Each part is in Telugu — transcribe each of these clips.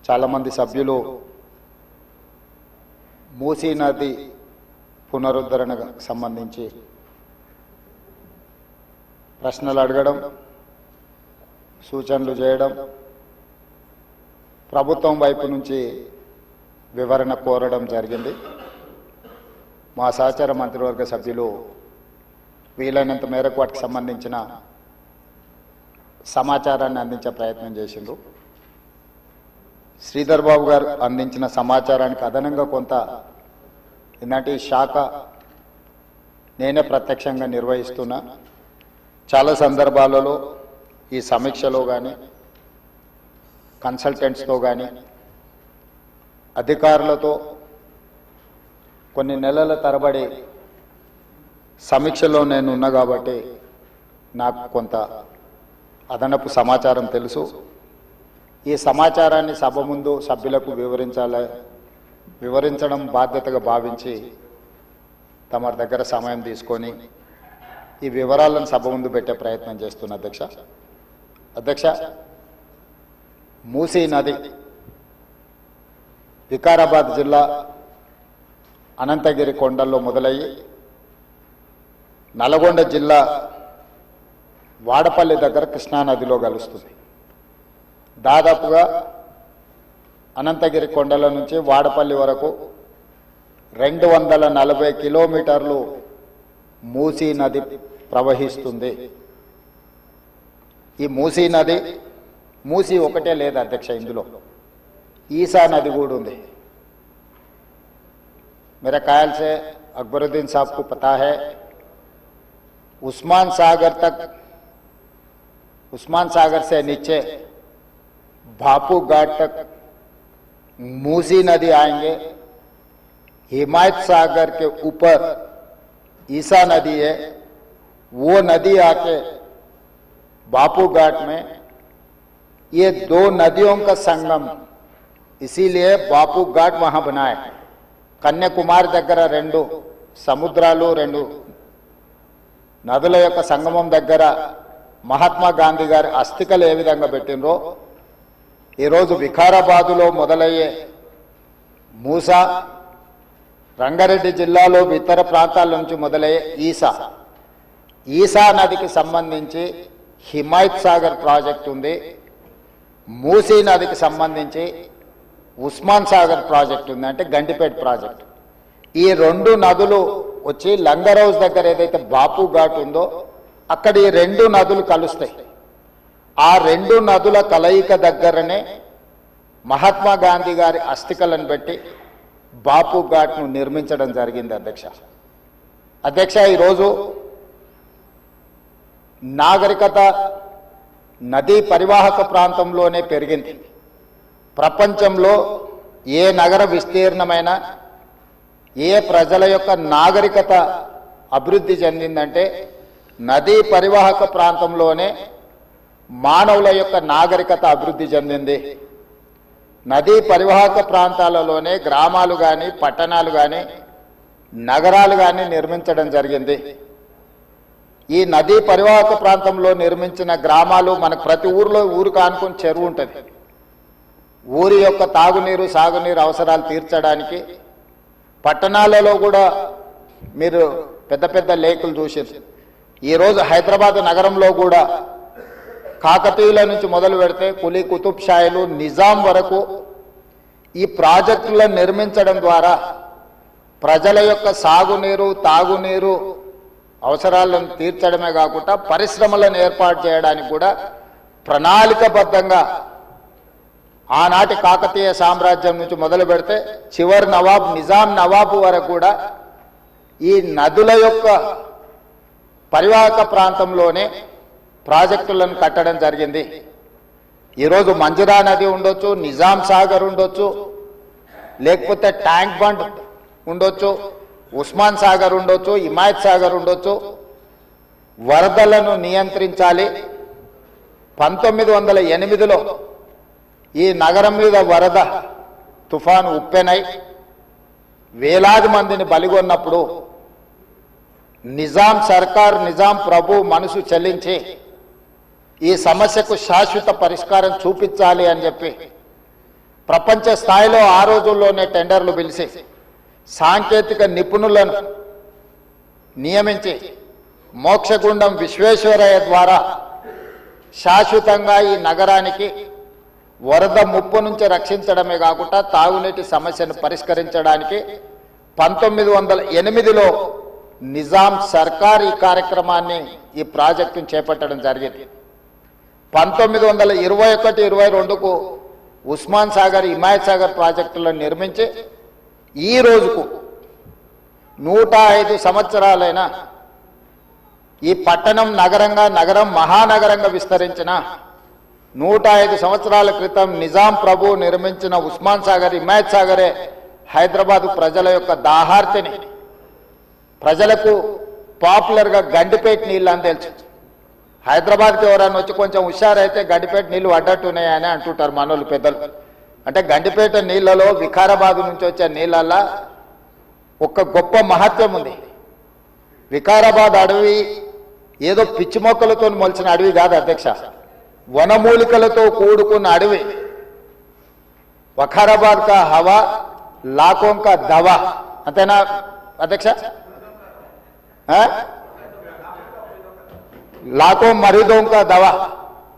చాలామంది సభ్యులు మూసీ నది పునరుద్ధరణకు సంబంధించి ప్రశ్నలు అడగడం, సూచనలు చేయడం, ప్రభుత్వం వైపు నుంచి వివరణ కోరడం జరిగింది. మా సహచర మంత్రివర్గ సభ్యులు వీలైనంత మేరకు వాటికి సంబంధించిన సమాచారాన్ని అందించే ప్రయత్నం చేసిండ్రు. శ్రీధర్ బాబు గారు అందించిన సమాచారానికి అదనంగా కొంత ఇలాంటి శాఖ నేనే ప్రత్యక్షంగా నిర్వహిస్తున్నా. చాలా సందర్భాలలో ఈ సమీక్షలో కానీ కన్సల్టెంట్స్తో కానీ అధికారులతో కొన్ని నెలల తరబడి సమీక్షలో నేను ఉన్నా కాబట్టి నాకు కొంత అదనపు సమాచారం తెలుసు. ఈ సమాచారాన్ని సభ ముందు సభ్యులకు వివరించడం బాధ్యతగా భావించి తమ దగ్గర సమయం తీసుకొని ఈ వివరాలను సభ ముందు పెట్టే ప్రయత్నం చేస్తున్న అధ్యక్ష, మూసీ నది వికారాబాద్ జిల్లా అనంతగిరి కొండల్లో మొదలయ్యి నల్గొండ జిల్లా వాడపల్లి దగ్గర కృష్ణానదిలో కలుస్తుంది. దాదాపుగా అనంతగిరి కొండల నుంచి వాడపల్లి వరకు 240 కిలోమీటర్లు మూసీ నది ప్రవహిస్తుంది. ఈ మూసీ నది మూసీ ఒకటే లేదు అధ్యక్ష, ఇందులో ఈసా నది కూడా ఉంది. मेरे ख्याल से अकबरुद्दीन साहब को पता है, उस्मान सागर से नीचे भापू घाट तक मूसी नदी आएंगे. हिमायत सागर के ऊपर ईसा नदी है, वो नदी आके भापू घाट में, ये दो नदियों का संगम, इसीलिए भापू घाट वहां बनाए. కన్యాకుమారి దగ్గర 2 సముద్రాలు 2 నదుల యొక్క సంగమం దగ్గర మహాత్మా గాంధీ గారి అస్థికలు ఏ విధంగా పెట్టినరో ఈరోజు వికారాబాదులో మొదలయ్యే మూసా, రంగారెడ్డి జిల్లాలో ఇతర ప్రాంతాల నుంచి మొదలయ్యే ఈసా నదికి సంబంధించి హిమాయత్ సాగర్ ప్రాజెక్ట్ ఉంది. మూసీ నదికి సంబంధించి ఉస్మాన్ సాగర్ ప్రాజెక్ట్ ఉంది, అంటే గండిపేట ప్రాజెక్ట్. ఈ 2 నదులు వచ్చి లంగర్ హౌస్ దగ్గర ఏదైతే బాపు ఘాట్ ఉందో అక్కడ ఈ 2 నదులు కలుస్తాయి. ఆ 2 నదుల కలయిక దగ్గరనే మహాత్మా గాంధీ గారి అస్థికలను పెట్టి బాపు ఘాట్ను నిర్మించడం జరిగింది. అధ్యక్ష, ఈరోజు నాగరికత నదీ పరివాహక ప్రాంతంలోనే పెరిగింది. ప్రపంచంలో ఏ నగర విస్తీర్ణమైన ఏ ప్రజల యొక్క నాగరికత అభివృద్ధి చెందిందంటే నదీ పరివాహక ప్రాంతంలోనే మానవుల యొక్క నాగరికత అభివృద్ధి చెందింది. నదీ పరివాహక ప్రాంతాలలోనే గ్రామాలు కానీ పట్టణాలు కానీ నగరాలు కానీ నిర్మించడం జరిగింది. ఈ నదీ పరివాహక ప్రాంతంలో నిర్మించిన గ్రామాలు మనకు ప్రతి ఊరికి ఆనుకొని చెరువు ఉంటుంది. ఊరి యొక్క తాగునీరు సాగునీరు అవసరాలు తీర్చడానికి పట్టణాలలో కూడా మీరు పెద్ద పెద్ద లేకులు చూసారు. ఈరోజు హైదరాబాద్ నగరంలో కూడా కాకతీయుల నుంచి మొదలు పెడితే కులీ కుతుబ్ షాయిలు నిజాం వరకు ఈ ప్రాజెక్టులను నిర్మించడం ద్వారా ప్రజల యొక్క సాగునీరు తాగునీరు అవసరాలను తీర్చడమే కాకుండా పరిశ్రమలను ఏర్పాటు చేయడానికి కూడా ప్రణాళికబద్ధంగా ఆనాటి కాకతీయ సామ్రాజ్యం నుంచి మొదలు పెడితే చివరి నవాబ్ నిజాం నవాబు వరకు కూడా ఈ నదుల యొక్క పరివాహక ప్రాంతంలోనే ప్రాజెక్టులను కట్టడం జరిగింది. ఈరోజు మంజిరా నది ఉండొచ్చు, నిజాం సాగర్ ఉండొచ్చు, లేకపోతే ట్యాంక్ బండ్ ఉండొచ్చు, ఉస్మాన్ సాగర్ ఉండొచ్చు, హిమాయత్ సాగర్ ఉండొచ్చు. వరదలను నియంత్రించాలి. 1908లో ఈ నగరం మీద వరద తుఫాను ఉప్పెనై వేలాది మందిని బలిగొన్నప్పుడు నిజాం సర్కార్ నిజాం ప్రభు మనసు చెల్లించి ఈ సమస్యకు శాశ్వత పరిష్కారం చూపించాలి అని చెప్పి ప్రపంచ స్థాయిలో ఆ రోజుల్లోనే టెండర్లు పిలిచి సాంకేతిక నిపుణులను నియమించి మోక్షగుండం విశ్వేశ్వరయ్య ద్వారా శాశ్వతంగా ఈ నగరానికి వరద ముప్పు నుంచి రక్షించడమే కాకుండా తాగునీటి సమస్యను పరిష్కరించడానికి 1908లో నిజాం సర్కార్ ఈ కార్యక్రమాన్ని ఈ ప్రాజెక్టును చేపట్టడం జరిగింది. 1921-22కు ఉస్మాన్ సాగర్ హిమాయత్ సాగర్ ప్రాజెక్టులను నిర్మించి ఈ రోజుకు 105 సంవత్సరాలైన ఈ పట్టణం నగరం మహానగరంగా విస్తరించిన 105 సంవత్సరాల క్రితం నిజాం ప్రభు నిర్మించిన ఉస్మాన్ సాగర్ హిమాయత్ సాగరే హైదరాబాదు ప్రజల యొక్క దాహార్తిని ప్రజలకు పాపులర్గా గండిపేట నీళ్ళు అని తెలుసు. హైదరాబాద్కి ఎవరైనా వచ్చి కొంచెం హుషారైతే గండిపేట నీళ్ళు అడ్డట్టున్నాయని అంటుంటారు మనోళ్ళు పెద్దలు. అంటే గండిపేట నీళ్ళలో వికారాబాద్ నుంచి వచ్చే నీళ్ళల్లో ఒక గొప్ప మహత్వం ఉంది. వికారాబాద్ అడవి ఏదో పిచ్చి మొక్కలతో మొలిచిన అడవి కాదు అధ్యక్ష, వనమూలికలతో కూడుకున్న అడవి. వఖారాబాద్ కా హవా లాఖోం కా దవా, అంతేనా అధ్యక్ష? లాఖో మరీదోం కా దవా.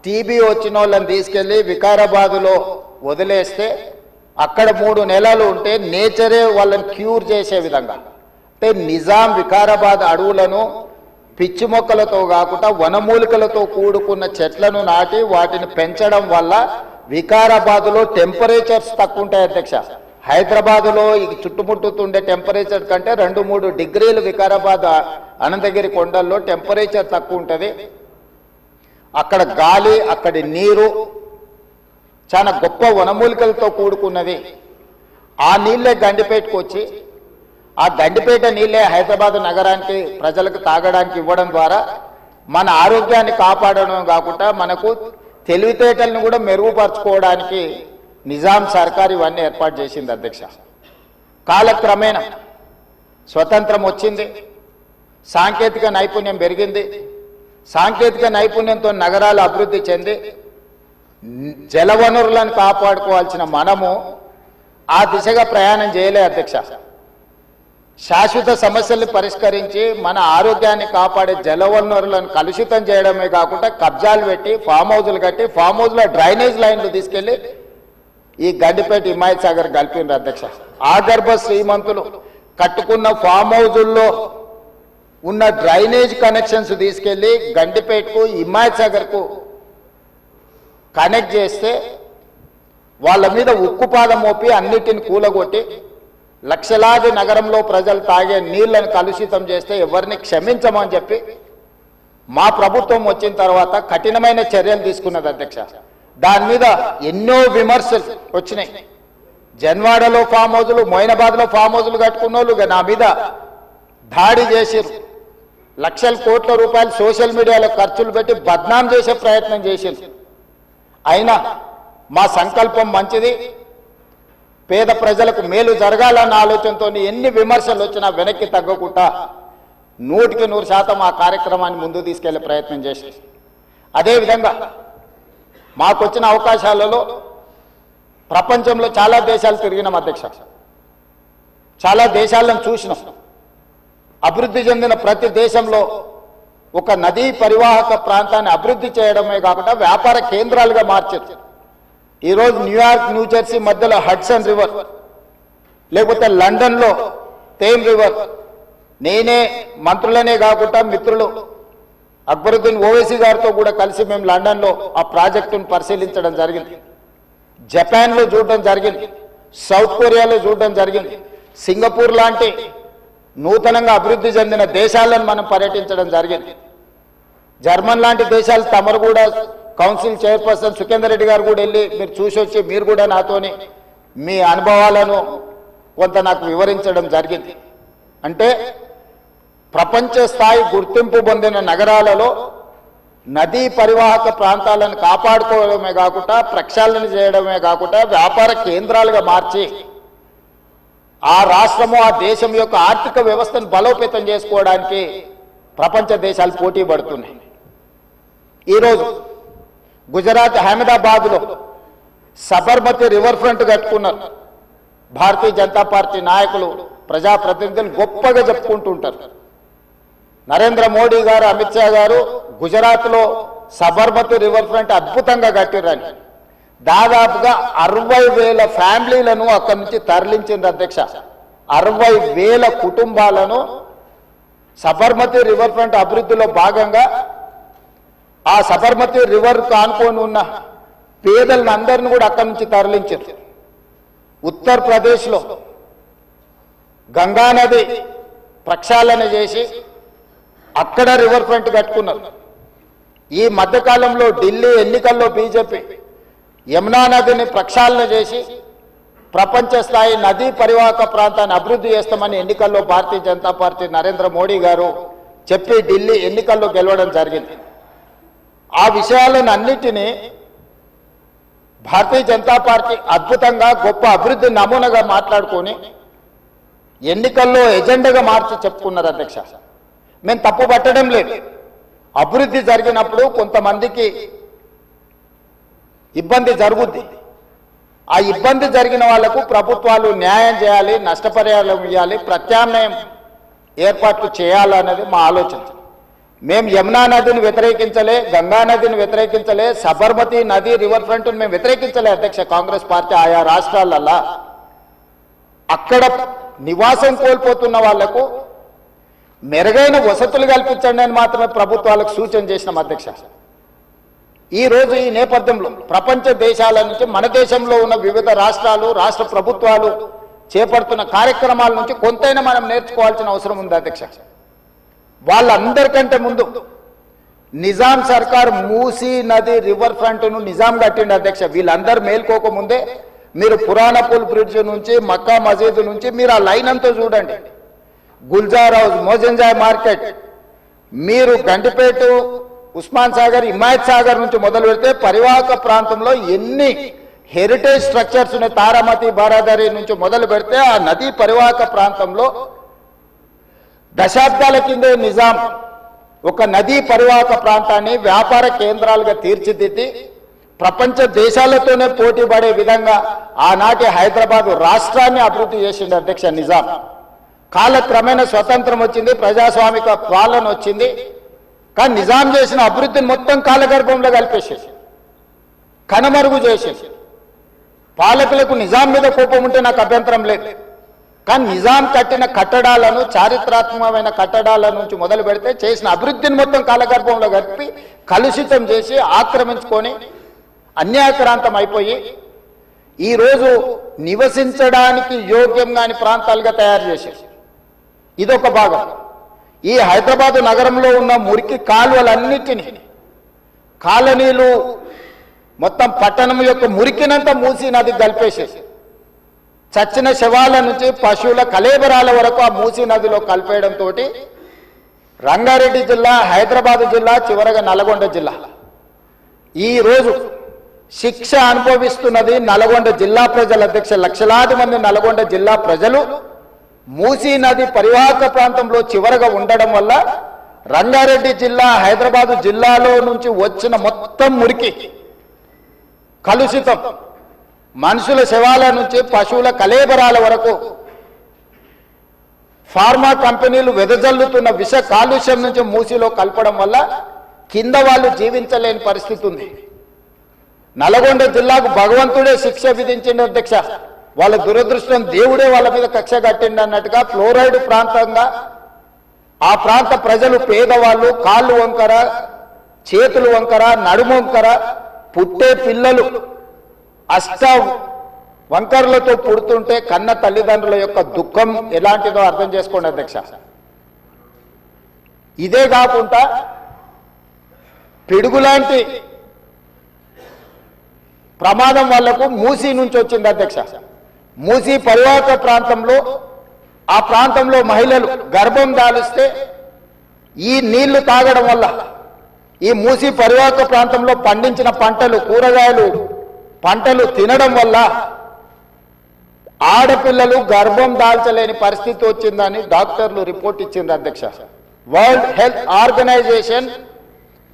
టీబీ వచ్చిన వాళ్ళని తీసుకెళ్లి వికారాబాదులో వదిలేస్తే అక్కడ 3 నెలలు ఉంటే నేచరే వాళ్ళని క్యూర్ చేసే విధంగా, అంటే నిజాం వికారాబాద్ అడవులను పిచ్చి మొక్కలతో కాకుండా వనమూలికలతో కూడుకున్న చెట్లను నాటి వాటిని పెంచడం వల్ల వికారాబాదులో టెంపరేచర్స్ తక్కువ ఉంటాయి అధ్యక్ష. హైదరాబాదులో ఈ చుట్టుముట్టుతుండే టెంపరేచర్ కంటే 2-3 డిగ్రీలు వికారాబాద్ అనంతగిరి కొండల్లో టెంపరేచర్ తక్కువ ఉంటుంది. అక్కడ గాలి, అక్కడి నీరు చాలా గొప్ప వనమూలికలతో కూడుకున్నది. ఆ నీళ్ళే గండిపేటకు వచ్చి ఆ గండిపేట నీళ్ళే హైదరాబాద్ నగరానికి ప్రజలకు తాగడానికి ఇవ్వడం ద్వారా మన ఆరోగ్యాన్ని కాపాడడం కాకుండా మనకు తెలివితేటలను కూడా మెరుగుపరచుకోవడానికి నిజాం సర్కార్ ఇవన్నీ ఏర్పాటు చేసింది అధ్యక్ష. కాలక్రమేణా స్వతంత్రం వచ్చింది, సాంకేతిక నైపుణ్యం పెరిగింది. సాంకేతిక నైపుణ్యంతో నగరాలు అభివృద్ధి చెంది జలవనరులను కాపాడుకోవాల్సిన మనము ఆ దిశగా ప్రయాణం చేయలే అధ్యక్ష. శాశ్వత సమస్యల్ని పరిష్కరించి మన ఆరోగ్యాన్ని కాపాడే జలవనరులను కలుషితం చేయడమే కాకుండా కబ్జాలు పెట్టి ఫామ్ హౌజులు కట్టి ఫామ్ హౌజ్లో డ్రైనేజ్ లైన్లు తీసుకెళ్లి ఈ గండిపేట హిమాయత్ సాగర్ కలిపిండ్రు అధ్యక్ష. ఆగర్భ శ్రీమంతులు కట్టుకున్న ఫామ్ హౌజుల్లో ఉన్న డ్రైనేజ్ కనెక్షన్స్ తీసుకెళ్లి గండిపేటకు హిమాయత్ సాగర్కు కనెక్ట్ చేస్తే వాళ్ళ మీద ఉక్కుపాదం మోపి అన్నిటిని కూలగొట్టి లక్షలాది నగరంలో ప్రజలు తాగే నీళ్లను కలుషితం చేస్తే ఎవరిని క్షమించమని చెప్పి మా ప్రభుత్వం వచ్చిన తర్వాత కఠినమైన చర్యలు తీసుకున్నది అధ్యక్ష. దాని మీద ఎన్నో విమర్శలు వచ్చినాయి. జన్వాడలో ఫామ్ హౌజులు, మొయినాబాద్లో ఫామ్ హౌజులు కట్టుకున్న వాళ్ళు నా మీద దాడి చేసిరు. లక్షల కోట్ల రూపాయలు సోషల్ మీడియాలో ఖర్చులు పెట్టి బద్నాం చేసే ప్రయత్నం చేసిరు. అయినా మా సంకల్పం మంచిది, పేద ప్రజలకు మేలు జరగాలన్న ఆలోచనతో ఎన్ని విమర్శలు వచ్చినా వెనక్కి తగ్గకుండా 100% ఆ కార్యక్రమాన్ని ముందుకు తీసుకెళ్లే ప్రయత్నం చేసి, అదేవిధంగా మాకు వచ్చిన అవకాశాలలో ప్రపంచంలో చాలా దేశాలు తిరిగినాం అధ్యక్ష. చాలా దేశాలను చూసినాం. అభివృద్ధి చెందిన ప్రతి దేశంలో ఒక నదీ పరివాహక ప్రాంతాన్ని అభివృద్ధి చేయడమే కాకుండా వ్యాపార కేంద్రాలుగా మార్చారు. ఈరోజు న్యూయార్క్, న్యూజెర్సీ మధ్యలో హడ్సన్ రివర్, లేకపోతే లండన్లో థేమ్ రివర్. నేనే మంత్రులనే కాకుండా మిత్రులు అక్బరుద్దీన్ ఓవైసీ గారితో కూడా కలిసి మేము లండన్లో ఆ ప్రాజెక్టును పరిశీలించడం జరిగింది. జపాన్లో చూడడం జరిగింది, సౌత్ కొరియాలో చూడడం జరిగింది, సింగపూర్ లాంటి నూతనంగా అభివృద్ధి చెందిన దేశాలను మనం పర్యటించడం జరిగింది. జర్మన్ లాంటి దేశాలు తమరు కూడా కౌన్సిల్ చైర్పర్సన్ సుఖేందర్ రెడ్డి గారు కూడా వెళ్ళి మీరు చూసి వచ్చి మీరు కూడా నాతోని మీ అనుభవాలను కొంత నాకు వివరించడం జరిగింది. అంటే ప్రపంచ స్థాయి గుర్తింపు పొందిన నగరాలలో నదీ పరివాహక ప్రాంతాలను కాపాడుకోవడమే కాకుండా ప్రక్షాళన చేయడమే కాకుండా వ్యాపార కేంద్రాలుగా మార్చి ఆ రాష్ట్రము, ఆ దేశం యొక్క ఆర్థిక వ్యవస్థను బలోపేతం చేసుకోవడానికి ప్రపంచ దేశాలు పోటీ పడుతున్నాయి. ఈరోజు గుజరాత్ అహ్మదాబాద్లో సబర్మతి రివర్ ఫ్రంట్ కట్టుకున్నారు. భారతీయ జనతా పార్టీ నాయకులు ప్రజాప్రతినిధులు గొప్పగా చెప్పుకుంటుంటారు. నరేంద్ర మోడీ గారు, అమిత్ షా గారు గుజరాత్లో సబర్మతి రివర్ ఫ్రంట్ అద్భుతంగా కట్టిర్రని దాదాపుగా 60,000 ఫ్యామిలీలను అక్కడి నుంచి తరలించింది అధ్యక్ష. 60,000 కుటుంబాలను సబర్మతి రివర్ ఫ్రంట్ అభివృద్ధిలో భాగంగా ఆ సబర్మతి రివర్ ఆనుకొని ఉన్న పేదలను అందరిని కూడా అక్కడి నుంచి తరలించారు. ఉత్తరప్రదేశ్లో గంగానది ప్రక్షాళన చేసి అక్కడ రివర్ ఫ్రంట్ కట్టుకున్నారు. ఈ మధ్యకాలంలో ఢిల్లీ ఎన్నికల్లో బీజేపీ యమునా నదిని ప్రక్షాళన చేసి ప్రపంచ స్థాయి నదీ పరివాహక ప్రాంతాన్ని అభివృద్ధి చేస్తామని ఎన్నికల్లో భారతీయ జనతా పార్టీ నరేంద్ర మోడీ గారు చెప్పి ఢిల్లీ ఎన్నికల్లో గెలవడం జరిగింది. ఆ విషయాలను అన్నిటినీ భారతీయ జనతా పార్టీ అద్భుతంగా గొప్ప అభివృద్ధి నమూనాగా మాట్లాడుకొని ఎన్నికల్లో ఎజెండాగా మార్చి చెప్పుకున్నారు అధ్యక్ష. మేము తప్పు పట్టడం లేదు. అభివృద్ధి జరిగినప్పుడు కొంతమందికి ఇబ్బంది జరుగుద్ది. ఆ ఇబ్బంది జరిగిన వాళ్లకు ప్రభుత్వాలు న్యాయం చేయాలి, నష్టపరిహారం ఇవ్వాలి, ప్రత్యామ్నాయం ఏర్పాట్లు చేయాలన్నది మా ఆలోచన. మేము యమునా నదిని వ్యతిరేకించలే, గంగా నదిని వ్యతిరేకించలే, సబర్మతి నది రివర్ ఫ్రంట్ మేము వ్యతిరేకించలే అధ్యక్ష. కాంగ్రెస్ పార్టీ ఆయా రాష్ట్రాలల్లో అక్కడ నివాసం కోల్పోతున్న వాళ్లకు మెరుగైన వసతులు కల్పించండి అని మాత్రమే ప్రభుత్వాలకు సూచన చేసినాం అధ్యక్ష. ఈ రోజు ఈ నేపథ్యంలో ప్రపంచ దేశాల నుంచి మన దేశంలో ఉన్న వివిధ రాష్ట్రాలు, రాష్ట్ర ప్రభుత్వాలు చేపడుతున్న కార్యక్రమాల నుంచి కొంతైనా మనం నేర్చుకోవాల్సిన అవసరం ఉంది అధ్యక్ష. వాళ్ళందరికంటే ముందు నిజాం సర్కార్ మూసీ నది రివర్ ఫ్రంట్ను నిజాం కట్టిండి అధ్యక్ష. వీళ్ళందరూ మేల్కోకముందే మీరు పురాణపూల్ బ్రిడ్జ్ నుంచి మక్కా మసీదు నుంచి మీరు ఆ లైన్ అంతా చూడండి. గుల్జార్ హౌస్, మోజంజాయ్ మార్కెట్, మీరు గండిపేట, ఉస్మాన్ సాగర్, హిమాయత్ సాగర్ నుంచి మొదలు పెడితే పరివాహక ప్రాంతంలో ఎన్ని హెరిటేజ్ స్ట్రక్చర్స్ ఉన్నాయి. తారామతి, బారాదరి నుంచి మొదలు పెడితే ఆ నదీ పరివాహక ప్రాంతంలో దశాబ్దాల కిందే నిజాం ఒక నదీ పరివాహక ప్రాంతాన్ని వ్యాపార కేంద్రాలుగా తీర్చిదిద్ది ప్రపంచ దేశాలతోనే పోటీ పడే విధంగా ఆనాటి హైదరాబాద్ రాష్ట్రాన్ని అభివృద్ధి చేసింది అధ్యక్ష నిజాం. కాలక్రమేణా స్వతంత్రం వచ్చింది, ప్రజాస్వామిక పాలన వచ్చింది. కానీ నిజాం చేసిన అభివృద్ధిని మొత్తం కాలగర్భంలో కలిపేసేసి కనుమరుగు చేసేసి పాలకులకు నిజాం మీద కోపం ఉంటే నాకు అభ్యంతరం లేదు. కానీ నిజాం కట్టిన కట్టడాలను, చారిత్రాత్మకమైన కట్టడాల నుంచి మొదలు పెడితే చేసిన అభివృద్ధిని మొత్తం కాలగర్భంలో కలిపి కలుషితం చేసి ఆక్రమించుకొని అన్యాయక్రాంతం అయిపోయి ఈరోజు నివసించడానికి యోగ్యం కాని ప్రాంతాలుగా తయారు చేసేసి ఇదొక భాగం. ఈ హైదరాబాద్ నగరంలో ఉన్న మురికి కాలువలన్నిటినీ, కాలనీలు మొత్తం పట్టణం యొక్క మురికినంతా మూసీ నదికి కలిపేసేసి చచ్చిన శవాల నుంచి పశువుల కలేబరాల వరకు ఆ మూసీ నదిలో కలిపేయడంతో రంగారెడ్డి జిల్లా, హైదరాబాద్ జిల్లా, చివరగా నల్గొండ జిల్లా ఈరోజు శిక్ష అనుభవిస్తున్నది నల్గొండ జిల్లా ప్రజల అధ్యక్ష. లక్షలాది మంది నల్గొండ జిల్లా ప్రజలు మూసీ నది పరివాహక ప్రాంతంలో చివరగా ఉండడం వల్ల రంగారెడ్డి జిల్లా, హైదరాబాదు జిల్లాలో నుంచి వచ్చిన మొత్తం మురికి, కలుషితం, మనుషుల శవాల నుంచి పశువుల కలేబరాల వరకు ఫార్మా కంపెనీలు వెదజల్లుతున్న విష కాలుష్యం నుంచి మూసీలో కలపడం వల్ల కింద వాళ్ళు జీవించలేని పరిస్థితి ఉంది. నల్గొండ జిల్లాకు భగవంతుడే శిక్ష విధించిండు అధ్యక్ష. వాళ్ళ దురదృష్టం, దేవుడే వాళ్ళ మీద కక్ష కట్టిండు అన్నట్టుగా ఫ్లోరైడ్ ప్రాంతంగా ఆ ప్రాంత ప్రజలు, పేదవాళ్ళు కాళ్ళు వంకర, చేతులు వంకర, నడుము వంకర, పుట్టే పిల్లలు అష్ట వంకర్లతో పుడుతుంటే కన్న తల్లిదండ్రుల యొక్క దుఃఖం ఎలాంటిదో అర్థం చేసుకోండి అధ్యక్ష. ఇదే కాకుండా పిడుగులాంటి ప్రమాదం వాళ్లకు మూసీ నుంచి వచ్చింది అధ్యక్ష. మూసీ పరివాహక ప్రాంతంలో, ఆ ప్రాంతంలో మహిళలు గర్భం దాలిస్తే ఈ నీళ్లు తాగడం వల్ల, ఈ మూసీ పరివాహక ప్రాంతంలో పండించిన పంటలు, కూరగాయలు పంటలు తినడం వల్ల ఆడపిల్లలు గర్భం దాల్చలేని పరిస్థితి వచ్చిందని డాక్టర్లు రిపోర్ట్ ఇచ్చింది అధ్యక్ష. వరల్డ్ హెల్త్ ఆర్గనైజేషన్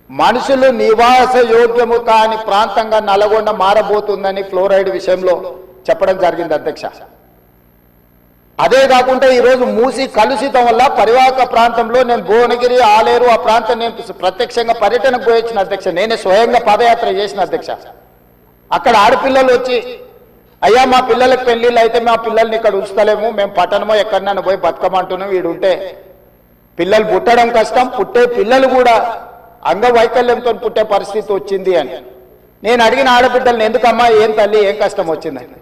మనుషులు నివాస యోగ్యము కాని ప్రాంతంగా నల్గొండ మారబోతుందని ఫ్లోరైడ్ విషయంలో చెప్పడం జరిగింది అధ్యక్ష. అదే కాకుండా ఈరోజు మూసి కలుషితం వల్ల పరివాహక ప్రాంతంలో నేను భువనగిరి ఆలేరు ఆ ప్రాంతం నేను ప్రత్యక్షంగా పర్యటనకు పోయించిన అధ్యక్ష. నేనే స్వయంగా పాదయాత్ర చేసిన అధ్యక్ష. అక్కడ ఆడపిల్లలు వచ్చి అయ్యా మా పిల్లలకు పెళ్లిళ్ళు అయితే మా పిల్లల్ని ఇక్కడ ఉంచుతలేము, మేము పట్టణమో ఎక్కడన్నా పోయి బతకమంటున్నాం, వీడుంటే పిల్లలు పుట్టడం కష్టం, పుట్టే పిల్లలు కూడా అంగవైకల్యంతో పుట్టే పరిస్థితి వచ్చింది అని. నేను అడిగిన ఆడబిడ్డల్ని ఎందుకమ్మా ఏం తల్లి ఏం కష్టం వచ్చిందని.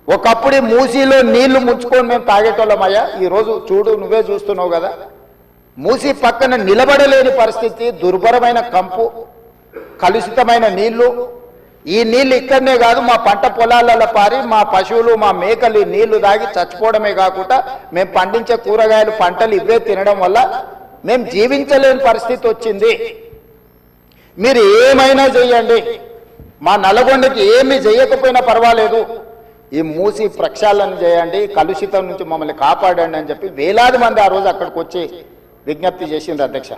ఒకప్పుడు మూసీలో నీళ్లు ముంచుకొని మేము తాగేటోళ్ళమయ్యా, ఈరోజు చూడు నువ్వే చూస్తున్నావు కదా, మూసీ పక్కన నిలబడలేని పరిస్థితి, దుర్భరమైన కంపు, కలుషితమైన నీళ్లు. ఈ నీళ్లు ఇక్కడనే కాదు మా పంట పొలాలలో పారి మా పశువులు మా మేకలు ఈ నీళ్లు తాగి చచ్చిపోవడమే కాకుండా మేము పండించే కూరగాయలు పంటలు ఇవే తినడం వల్ల మేము జీవించలేని పరిస్థితి వచ్చింది. మీరు ఏమైనా చెయ్యండి, మా నల్గొండకి ఏమి చేయకపోయినా పర్వాలేదు, ఈ మూసి ప్రక్షాళన చేయండి, కలుషితం నుంచి మమ్మల్ని కాపాడండి అని చెప్పి వేలాది మంది ఆ రోజు అక్కడికి వచ్చి విజ్ఞప్తి చేసింది అధ్యక్ష.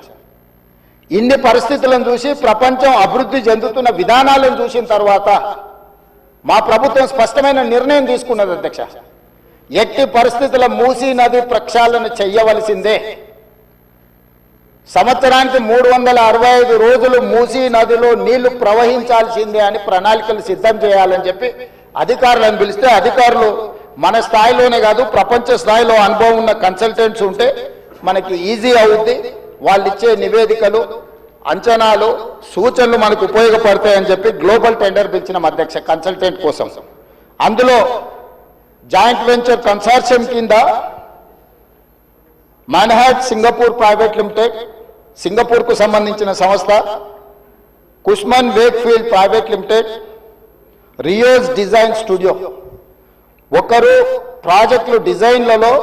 ఇన్ని పరిస్థితులను చూసి ప్రపంచం అభివృద్ధి చెందుతున్న విధానాలను చూసిన తర్వాత మా ప్రభుత్వం స్పష్టమైన నిర్ణయం తీసుకున్నది అధ్యక్ష. ఎట్టి పరిస్థితుల మూసీ నది ప్రక్షాళన చెయ్యవలసిందే. సంవత్సరానికి 365 రోజులు మూసీ నదిలో నీళ్లు ప్రవహించాల్సిందే అని ప్రణాళికలు సిద్ధం చేయాలని చెప్పి అధికారులను పిలిస్తే అధికారులు మన స్థాయిలోనే కాదు ప్రపంచ స్థాయిలో అనుభవం ఉన్న కన్సల్టెంట్స్ ఉంటే మనకి ఈజీ అవుద్ది, వాళ్ళు ఇచ్చే నివేదికలు అంచనాలు సూచనలు మనకు ఉపయోగపడతాయని చెప్పి గ్లోబల్ టెండర్ పిలిచిన అధ్యక్ష కన్సల్టెంట్ కోసం. అందులో జాయింట్ వెంచర్ కన్సార్షియం కింద మాన్హాట్ సింగపూర్ ప్రైవేట్ లిమిటెడ్, సింగపూర్కు సంబంధించిన సంస్థ, Cushman Wakefield private limited, Rios design studio, ఒకరు ప్రాజెక్టులు డిజైన్లలో,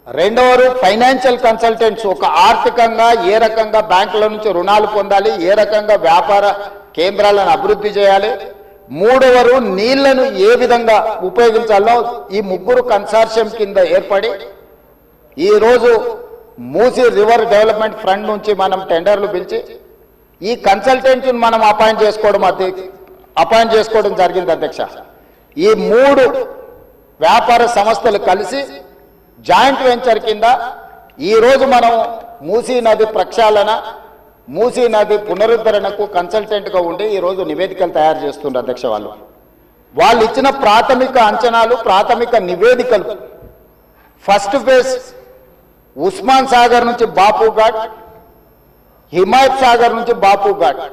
రెండవరు ఫైనాన్షియల్ కన్సల్టెంట్స్, ఒక ఆర్థికంగా ఏ రకంగా బ్యాంకుల నుంచి రుణాలు పొందాలి, ఏ రకంగా వ్యాపార కేంద్రాలను అభివృద్ధి చేయాలి, మూడవరు నీళ్లను ఏ విధంగా ఉపయోగించాలో ఈ ముగ్గురు కన్సార్షియం కింద ఏర్పడి ఈరోజు మూసీ రివర్ డెవలప్మెంట్ ఫ్రంట్ నుంచి మనం టెండర్లు పిలిచి ఈ కన్సల్టెంట్ని మనం అపాయింట్ చేసుకోవడం జరిగింది అధ్యక్ష. ఈ 3 వ్యాపార సంస్థలు కలిసి జాయింట్ వెంచర్ కింద ఈరోజు మనం మూసీ నది ప్రక్షాళన, మూసీ నది పునరుద్ధరణకు కన్సల్టెంట్గా ఉండి ఈరోజు నివేదికలు తయారు చేస్తున్నారు అధ్యక్ష. వాళ్ళు ఇచ్చిన ప్రాథమిక అంచనాలు, ప్రాథమిక నివేదికలు, ఫస్ట్ ఫేజ్ ఉస్మాన్ సాగర్ నుంచి బాపు ఘాట్, హిమాయత్ సాగర్ నుంచి బాపు ఘాట్,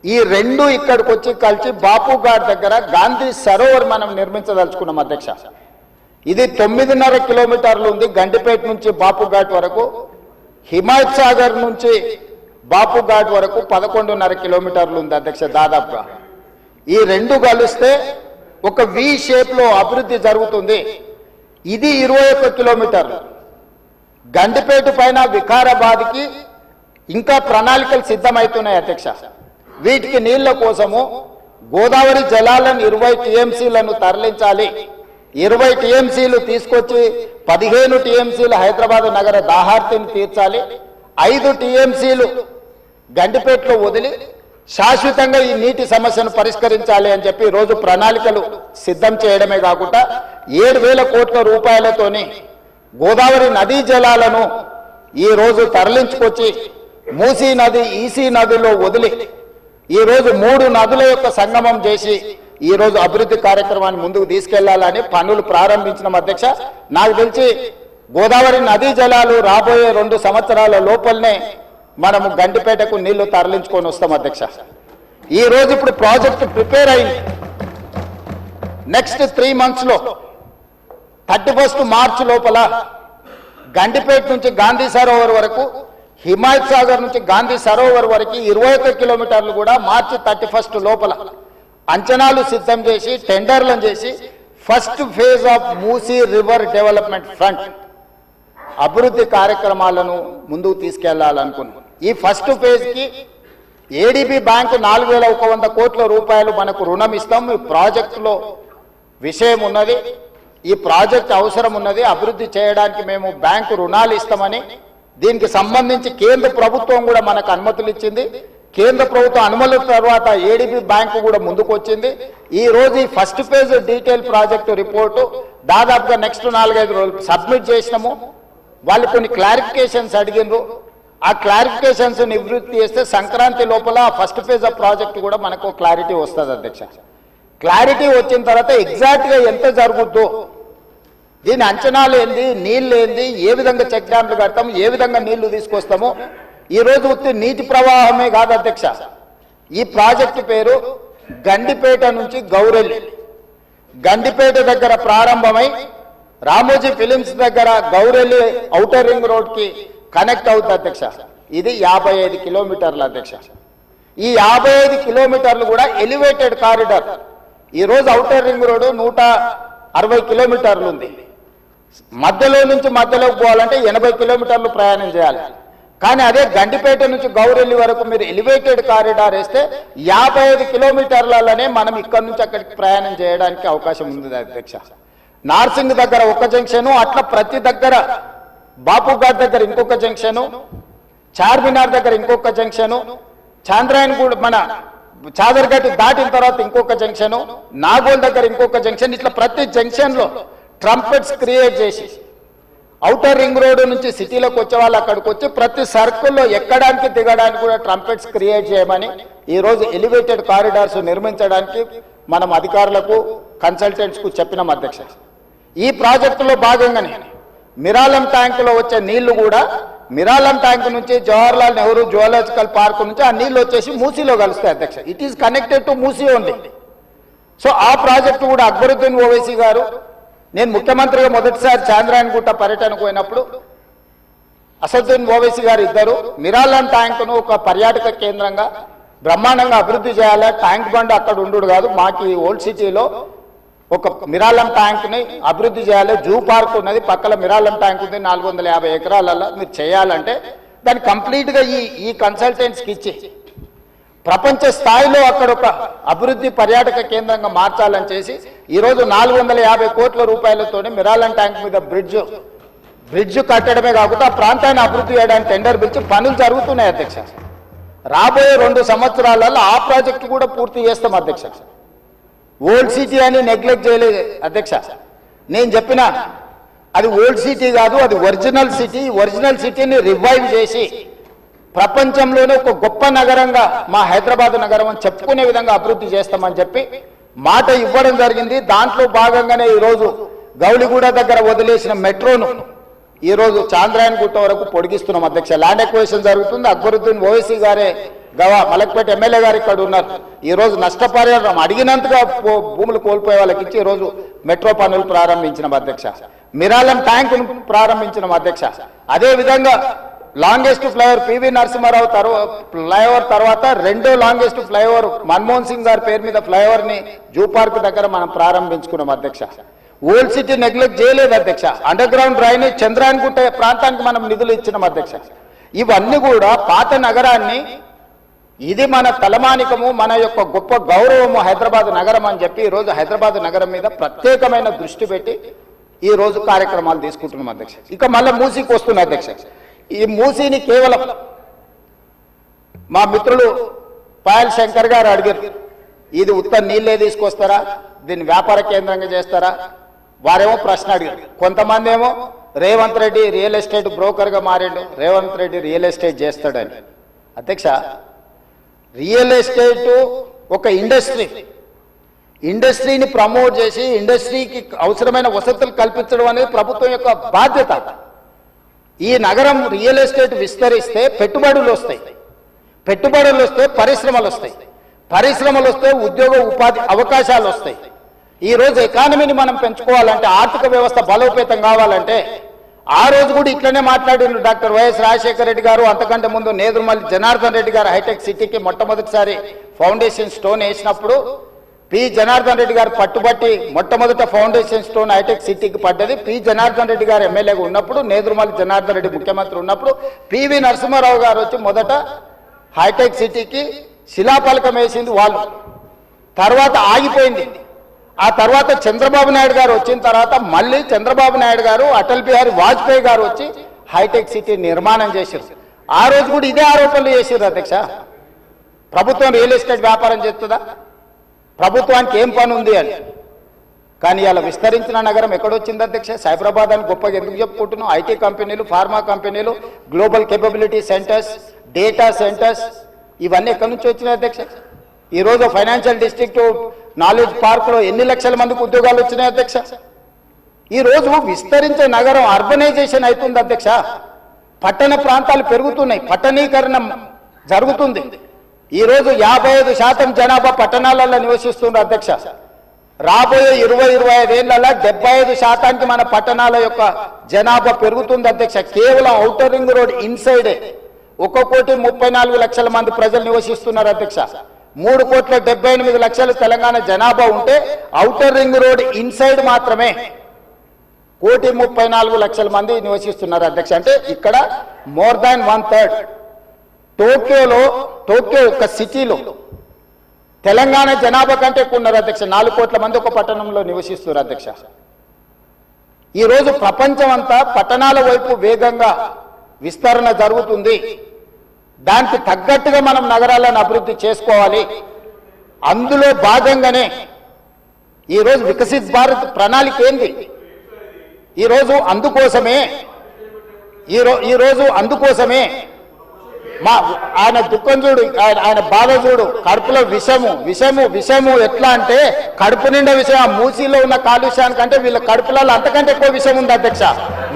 ఈ 2 ఇక్కడికి వచ్చి కలిసి బాపు ఘాట్ దగ్గర గాంధీ సరోవర్ మనం నిర్మించదలుచుకున్నాం అధ్యక్ష. ఇది 9.5 కిలోమీటర్లు ఉంది గండిపేట నుంచి బాపు ఘాట్ వరకు. హిమాయత్ సాగర్ నుంచి బాపు ఘాట్ వరకు 11.5 కిలోమీటర్లు ఉంది అధ్యక్ష దాదాపుగా. ఈ 2 కలిస్తే ఒక వి షేప్ లో అభివృద్ధి జరుగుతుంది. ఇది 21 కిలోమీటర్లు. గండిపేట పైన వికారాబాద్కి ఇంకా ప్రణాళికలు సిద్ధమవుతున్నాయి అధ్యక్ష. వీటికి నీళ్ల కోసము గోదావరి జలాలను 20 టీఎంసీలను తరలించాలి. 20 టీఎంసీలు తీసుకొచ్చి 15 టీఎంసీలు హైదరాబాద్ నగర దాహార్తిని తీర్చాలి. 5 టీఎంసీలు గండిపేటలో వదిలి శాశ్వతంగా ఈ నీటి సమస్యను పరిష్కరించాలి అని చెప్పి రోజు ప్రణాళికలు సిద్ధం చేయడమే కాకుండా 7,000 కోట్ల రూపాయలతోని గోదావరి నదీ జలాలను ఈ రోజు తరలించుకొచ్చి మూసీ నది ఈసీ నదిలో వదిలి ఈ రోజు 3 నదుల యొక్క సంగమం చేసి ఈ రోజు అభివృద్ధి కార్యక్రమాన్ని ముందుకు తీసుకెళ్లాలని పనులు ప్రారంభించిన అధ్యక్ష. నాకు తెలిసి గోదావరి నదీ జలాలు రాబోయే 2 సంవత్సరాల లోపలనే మనము గండిపేటకు నీళ్లు తరలించుకొని వస్తాం అధ్యక్ష. ఈ రోజు ఇప్పుడు ప్రాజెక్టు ప్రిపేర్ అయింది. నెక్స్ట్ 3 months లో 31 మార్చ్ లోపల గండిపేట నుంచి గాంధీ సరోవర్ వరకు, హిమాయత్ సాగర్ నుంచి గాంధీ సరోవర్ వరకు 21 కిలోమీటర్లు కూడా మార్చి 31 లోపల అంచనాలు సిద్ధం చేసి టెండర్లను చేసి first phase of Musi river development front అభివృద్ధి కార్యక్రమాలను ముందుకు తీసుకెళ్లాలనుకున్నాం. ఈ ఫస్ట్ ఫేజ్ కి ఏడీబీ బ్యాంకు 4,100 కోట్ల రూపాయలు మనకు రుణం ఇస్తాం. ఈ ప్రాజెక్టులో విషయం ఉన్నది, ఈ ప్రాజెక్ట్ అవసరం ఉన్నది, అభివృద్ధి చేయడానికి మేము బ్యాంకు రుణాలు ఇస్తామని, దీనికి సంబంధించి కేంద్ర ప్రభుత్వం కూడా మనకు అనుమతులు ఇచ్చింది. కేంద్ర ప్రభుత్వం అనుమతుల తర్వాత ఏడీబీ బ్యాంకు కూడా ముందుకు వచ్చింది. ఈ రోజు ఈ first phase detail project report దాదాపుగా నెక్స్ట్ 4-5 రోజులు సబ్మిట్ చేసినాము. వాళ్ళు కొన్ని క్లారిఫికేషన్స్ అడిగినారు. ఆ క్లారిఫికేషన్స్ నివృత్తి చేస్తే సంక్రాంతి లోపల ఫస్ట్ ఫేజ్ ఆఫ్ ప్రాజెక్ట్ కూడా మనకు క్లారిటీ వస్తుంది అధ్యక్ష. క్లారిటీ వచ్చిన తర్వాత ఎగ్జాక్ట్గా ఎంత జరుగుద్దో, దీని అంచనాలు ఏంది, నీళ్ళు ఏంది, ఏ విధంగా చెక్ డ్యామ్లు కడతాము, ఏ విధంగా నీళ్లు తీసుకొస్తాము. ఈ రోజు నీటి ప్రవాహమే కాదు అధ్యక్ష, ఈ ప్రాజెక్టు పేరు గండిపేట నుంచి గౌరెల్లి, గండిపేట దగ్గర ప్రారంభమై రామోజీ ఫిలిమ్స్ దగ్గర గౌరెల్లి ఔటర్ రింగ్ రోడ్ కి కనెక్ట్ అవుతుంది అధ్యక్ష. ఇది 55 కిలోమీటర్లు అధ్యక్ష. ఈ 55 కిలోమీటర్లు కూడా ఎలివేటెడ్ కారిడార్. ఈ రోజు ఔటర్ రింగ్ రోడ్ 160 కిలోమీటర్లు ఉంది. మధ్యలో నుంచి మధ్యలోకి పోవాలంటే 80 కిలోమీటర్లు ప్రయాణం చేయాలి. కానీ అదే గండిపేట నుంచి గౌరెల్లి వరకు మీరు ఎలివేటెడ్ కారిడార్ వేస్తే 55 కిలోమీటర్లలోనే మనం ఇక్కడ నుంచి అక్కడికి ప్రయాణం చేయడానికి అవకాశం ఉంది అధ్యక్ష. నార్సింగ్ దగ్గర ఒక జంక్షను, అట్లా ప్రతి దగ్గర బాపుఘాట్ దగ్గర ఇంకొక జంక్షను, చార్మినార్ దగ్గర ఇంకొక జంక్షను, చాంద్రాయణగూడ మన చాదర్ఘట్ దాటిన తర్వాత ఇంకొక జంక్షను, నాగోల్ దగ్గర ఇంకొక జంక్షన్, ఇట్లా ప్రతి జంక్షన్ లో ట్రంపెట్స్ క్రియేట్ చేసి ఔటర్ రింగ్ రోడ్ నుంచి సిటీలోకి వచ్చే వాళ్ళు అక్కడికి వచ్చి ప్రతి సర్కిల్లో ఎక్కడానికి దిగడానికి కూడా ట్రంపెట్స్ క్రియేట్ చేయమని ఈ రోజు ఎలివేటెడ్ కారిడార్స్ నిర్మించడానికి మనం అధికారులకు కన్సల్టెంట్స్ కు చెప్పినాం అధ్యక్ష. ఈ ప్రాజెక్టులో భాగంగానే మిరాలం ట్యాంకులో వచ్చే నీళ్లు కూడా మిరాలం ట్యాంక్ నుంచి జవహర్లాల్ నెహ్రూ జువాలజికల్ పార్క్ నుంచి ఆ నీళ్లు వచ్చేసి మూసీలో కలుస్తాయి అధ్యక్ష. It is connected to Musi only. So ఆ ప్రాజెక్టు కూడా అక్బరుద్దీన్ ఓవైసీ గారు, నేను ముఖ్యమంత్రిగా మొదటిసారి చాంద్రాయణగుట్ట పర్యటనకు పోయినప్పుడు అసదుద్దీన్ ఓవైసీ గారు ఇద్దరు మిరాలం ట్యాంకును ఒక పర్యాటక కేంద్రంగా బ్రహ్మాండంగా అభివృద్ధి చేయాలి, ట్యాంక్ బండ్ అక్కడ ఉండు కాదు, మాకు ఈ ఓల్డ్ సిటీలో ఒక మిరాలం ట్యాంక్ని అభివృద్ధి చేయాలి, జూ పార్క్ ఉన్నది పక్కన మిరాలం ట్యాంక్ ఉంది 450 ఎకరాలలో మీరు చేయాలంటే దాన్ని కంప్లీట్గా ఈ కన్సల్టెంట్స్కి ఇచ్చి ప్రపంచ స్థాయిలో అక్కడ ఒక అభివృద్ధి పర్యాటక కేంద్రంగా మార్చాలని చేసి ఈరోజు 450 కోట్ల రూపాయలతో మిరాలం ట్యాంక్ మీద బ్రిడ్జ్ కట్టడమే కాకుండా ఆ ప్రాంతాన్ని అభివృద్ధి చేయడానికి టెండర్ పిలిచి పనులు జరుగుతున్నాయి అధ్యక్ష. రాబోయే 2 సంవత్సరాలలో ఆ ప్రాజెక్టు కూడా పూర్తి చేస్తాం అధ్యక్ష. ఓల్డ్ సిటీ అని నెగ్లెక్ట్ చేయలేదు అధ్యక్ష. నేను చెప్పిన అది ఓల్డ్ సిటీ కాదు, అది ఒరిజినల్ సిటీ. ఒరిజినల్ సిటీని రివైవ్ చేసి ప్రపంచంలోనే ఒక గొప్ప నగరంగా మా హైదరాబాద్ నగరం అని చెప్పుకునే విధంగా అభివృద్ధి చేస్తామని చెప్పి మాట ఇవ్వడం జరిగింది. దాంట్లో భాగంగానే ఈరోజు గౌలిగూడ దగ్గర వదిలేసిన మెట్రోను ఈరోజు చాంద్రాయణగుట్ట వరకు పొడిగిస్తున్నాం అధ్యక్ష. ల్యాండ్ ఎక్వేషన్ జరుగుతుంది. అక్బరుద్దీన్ ఓవైసీ గారే మలక్పేట ఎమ్మెల్యే గారు ఇక్కడ ఉన్నారు. ఈరోజు నష్టపరిహారం అడిగినంతగా భూములు కోల్పోయే వాళ్ళకి ఇచ్చి ఈరోజు మెట్రో పనులు ప్రారంభించిన అధ్యక్ష. మిరాలం ట్యాంక్ ప్రారంభించిన అధ్యక్ష. అదే విధంగా longest flyover PV Narasimha Rao flyover తర్వాత రెండో లాంగెస్ట్ ఫ్లైఓవర్ మన్మోహన్ సింగ్ గారి పేరు మీద ఫ్లైఓవర్ ని జూ పార్క్ దగ్గర మనం ప్రారంభించుకున్నాం అధ్యక్ష. ఓల్డ్ సిటీ నెగ్లెక్ట్ చేయలేదు అధ్యక్ష. అండర్ గ్రౌండ్ డ్రైనేజ్ చంద్రాయణగుట్ట ప్రాంతానికి మనం నిధులు ఇచ్చినాం అధ్యక్ష. ఇవన్నీ కూడా పాత నగరాన్ని, ఇది మన తలమానికము, మన యొక్క గొప్ప గౌరవము హైదరాబాద్ నగరం అని చెప్పి ఈరోజు హైదరాబాద్ నగరం మీద ప్రత్యేకమైన దృష్టి పెట్టి ఈ రోజు కార్యక్రమాలు తీసుకుంటున్నాం అధ్యక్ష. ఇక మళ్ళీ మూసీకి వస్తున్నా అధ్యక్ష. ఈ మూసీని కేవలం మా మిత్రులు పాయల్ శంకర్ గారు అడిగారు, ఇది ఉత్త నీళ్ళే తీసుకొస్తారా, దీన్ని వ్యాపార కేంద్రంగా చేస్తారా? వారేమో ప్రశ్న అడిగారు. కొంతమంది ఏమో రేవంత్ రెడ్డి రియల్ ఎస్టేట్ బ్రోకర్గా మారిండు, రేవంత్ రెడ్డి రియల్ ఎస్టేట్ చేస్తాడని. అధ్యక్ష, రియల్ ఎస్టేట్ ఒక ఇండస్ట్రీని ప్రమోట్ చేసి ఇండస్ట్రీకి అవసరమైన వసతులు కల్పించడం అనేది ప్రభుత్వం యొక్క బాధ్యత. ఈ నగరం రియల్ ఎస్టేట్ విస్తరిస్తే పెట్టుబడులు వస్తాయి, పెట్టుబడులు వస్తే పరిశ్రమలు వస్తాయి, పరిశ్రమలు వస్తే ఉద్యోగ ఉపాధి అవకాశాలు వస్తాయి. ఈ రోజు ఎకానమీని మనం పెంచుకోవాలంటే, ఆర్థిక వ్యవస్థ బలోపేతం కావాలంటే, ఆ రోజు కూడా ఇట్లనే మాట్లాడిన డాక్టర్ వైఎస్ రాజశేఖర రెడ్డి గారు, అంతకంటే ముందు నేదురుమల్లి జనార్దన్ రెడ్డి గారు హైటెక్ సిటీకి మొట్టమొదటిసారి ఫౌండేషన్ స్టోన్ వేసినప్పుడు పి జనార్దన్ రెడ్డి గారు పట్టుబట్టి మొట్టమొదట ఫౌండేషన్ స్టోన్ హైటెక్ సిటీకి పడ్డది. పి జనార్దన్ రెడ్డి గారు ఎమ్మెల్యేగా ఉన్నప్పుడు, నేదురుమల్లి జనార్దన్ రెడ్డి ముఖ్యమంత్రి ఉన్నప్పుడు పివి నరసింహారావు గారు వచ్చి మొదట హైటెక్ సిటీకి శిలాఫలకం వేసింది వాళ్ళు. తర్వాత ఆగిపోయింది. ఆ తర్వాత చంద్రబాబు నాయుడు గారు వచ్చిన తర్వాత మళ్ళీ చంద్రబాబు నాయుడు గారు, అటల్ బిహారీ వాజ్పేయి గారు వచ్చి హైటెక్ సిటీ నిర్మాణం చేశారు. ఆ రోజు కూడా ఇదే ఆరోపణలు చేశారు అధ్యక్ష. ప్రభుత్వం రియల్ ఎస్టేట్ వ్యాపారం చేస్తుందా? ప్రభుత్వానికి ఏం పని ఉంది అని. కానీ ఇలా విస్తరించిన నగరం ఎక్కడొచ్చింది అధ్యక్ష? సైబరాబాద్ అని గొప్పగా ఎందుకు చెప్పుకుంటున్నాం? ఐటీ కంపెనీలు, ఫార్మా కంపెనీలు, global capability centres, data centres ఇవన్నీ ఎక్కడి నుంచి వచ్చినాయి అధ్యక్ష? ఈరోజు ఫైనాన్షియల్ డిస్ట్రిక్ట్, నాలెడ్జ్ పార్క్లో ఎన్ని లక్షల మందికి ఉద్యోగాలు వచ్చినాయి అధ్యక్ష? ఈరోజు విస్తరించే నగరం అర్బనైజేషన్ అవుతుంది అధ్యక్ష. పట్టణ ప్రాంతాలు పెరుగుతున్నాయి, పట్టణీకరణ జరుగుతుంది. ఈరోజు 55% జనాభా పట్టణాలలో నివసిస్తున్నారు అధ్యక్ష. రాబోయే 20-25 ఏళ్లలో 75% మన పట్టణాల యొక్క జనాభా పెరుగుతుంది అధ్యక్ష. కేవలం ఔటర్ రింగ్ రోడ్ ఇన్సైడే 1,34,00,000 మంది ప్రజలు నివసిస్తున్నారు అధ్యక్ష. 3,78,00,000 తెలంగాణ జనాభా ఉంటే ఔటర్ రింగ్ రోడ్ ఇన్సైడ్ మాత్రమే 1,34,00,000 మంది నివసిస్తున్నారు అధ్యక్ష. అంటే ఇక్కడ మోర్ దాన్ 1/3. టోక్యో ఒక సిటీలో తెలంగాణ జనాభా కంటే ఎక్కువ ఉన్నారు అధ్యక్ష. 4 కోట్ల మంది ఒక పట్టణంలో నివసిస్తున్నారు అధ్యక్ష. ఈరోజు ప్రపంచం అంతా పట్టణాల వైపు వేగంగా విస్తరణ జరుగుతుంది. దానికి తగ్గట్టుగా మనం నగరాలను అభివృద్ధి చేసుకోవాలి. అందులో భాగంగానే ఈరోజు వికసిత్ భారత్ ప్రణాళిక ఏంది? ఈరోజు అందుకోసమే ఆయన దుఃఖం చూడు, ఆయన బాధ చూడు, కడుపులో విషము ఎట్లా అంటే కడుపు నిండా విషయం. ఆ మూసీలో ఉన్న కాలుష్యానికంటే వీళ్ళ కడుపులలో అంతకంటే ఎక్కువ విషయం ఉంది అధ్యక్ష.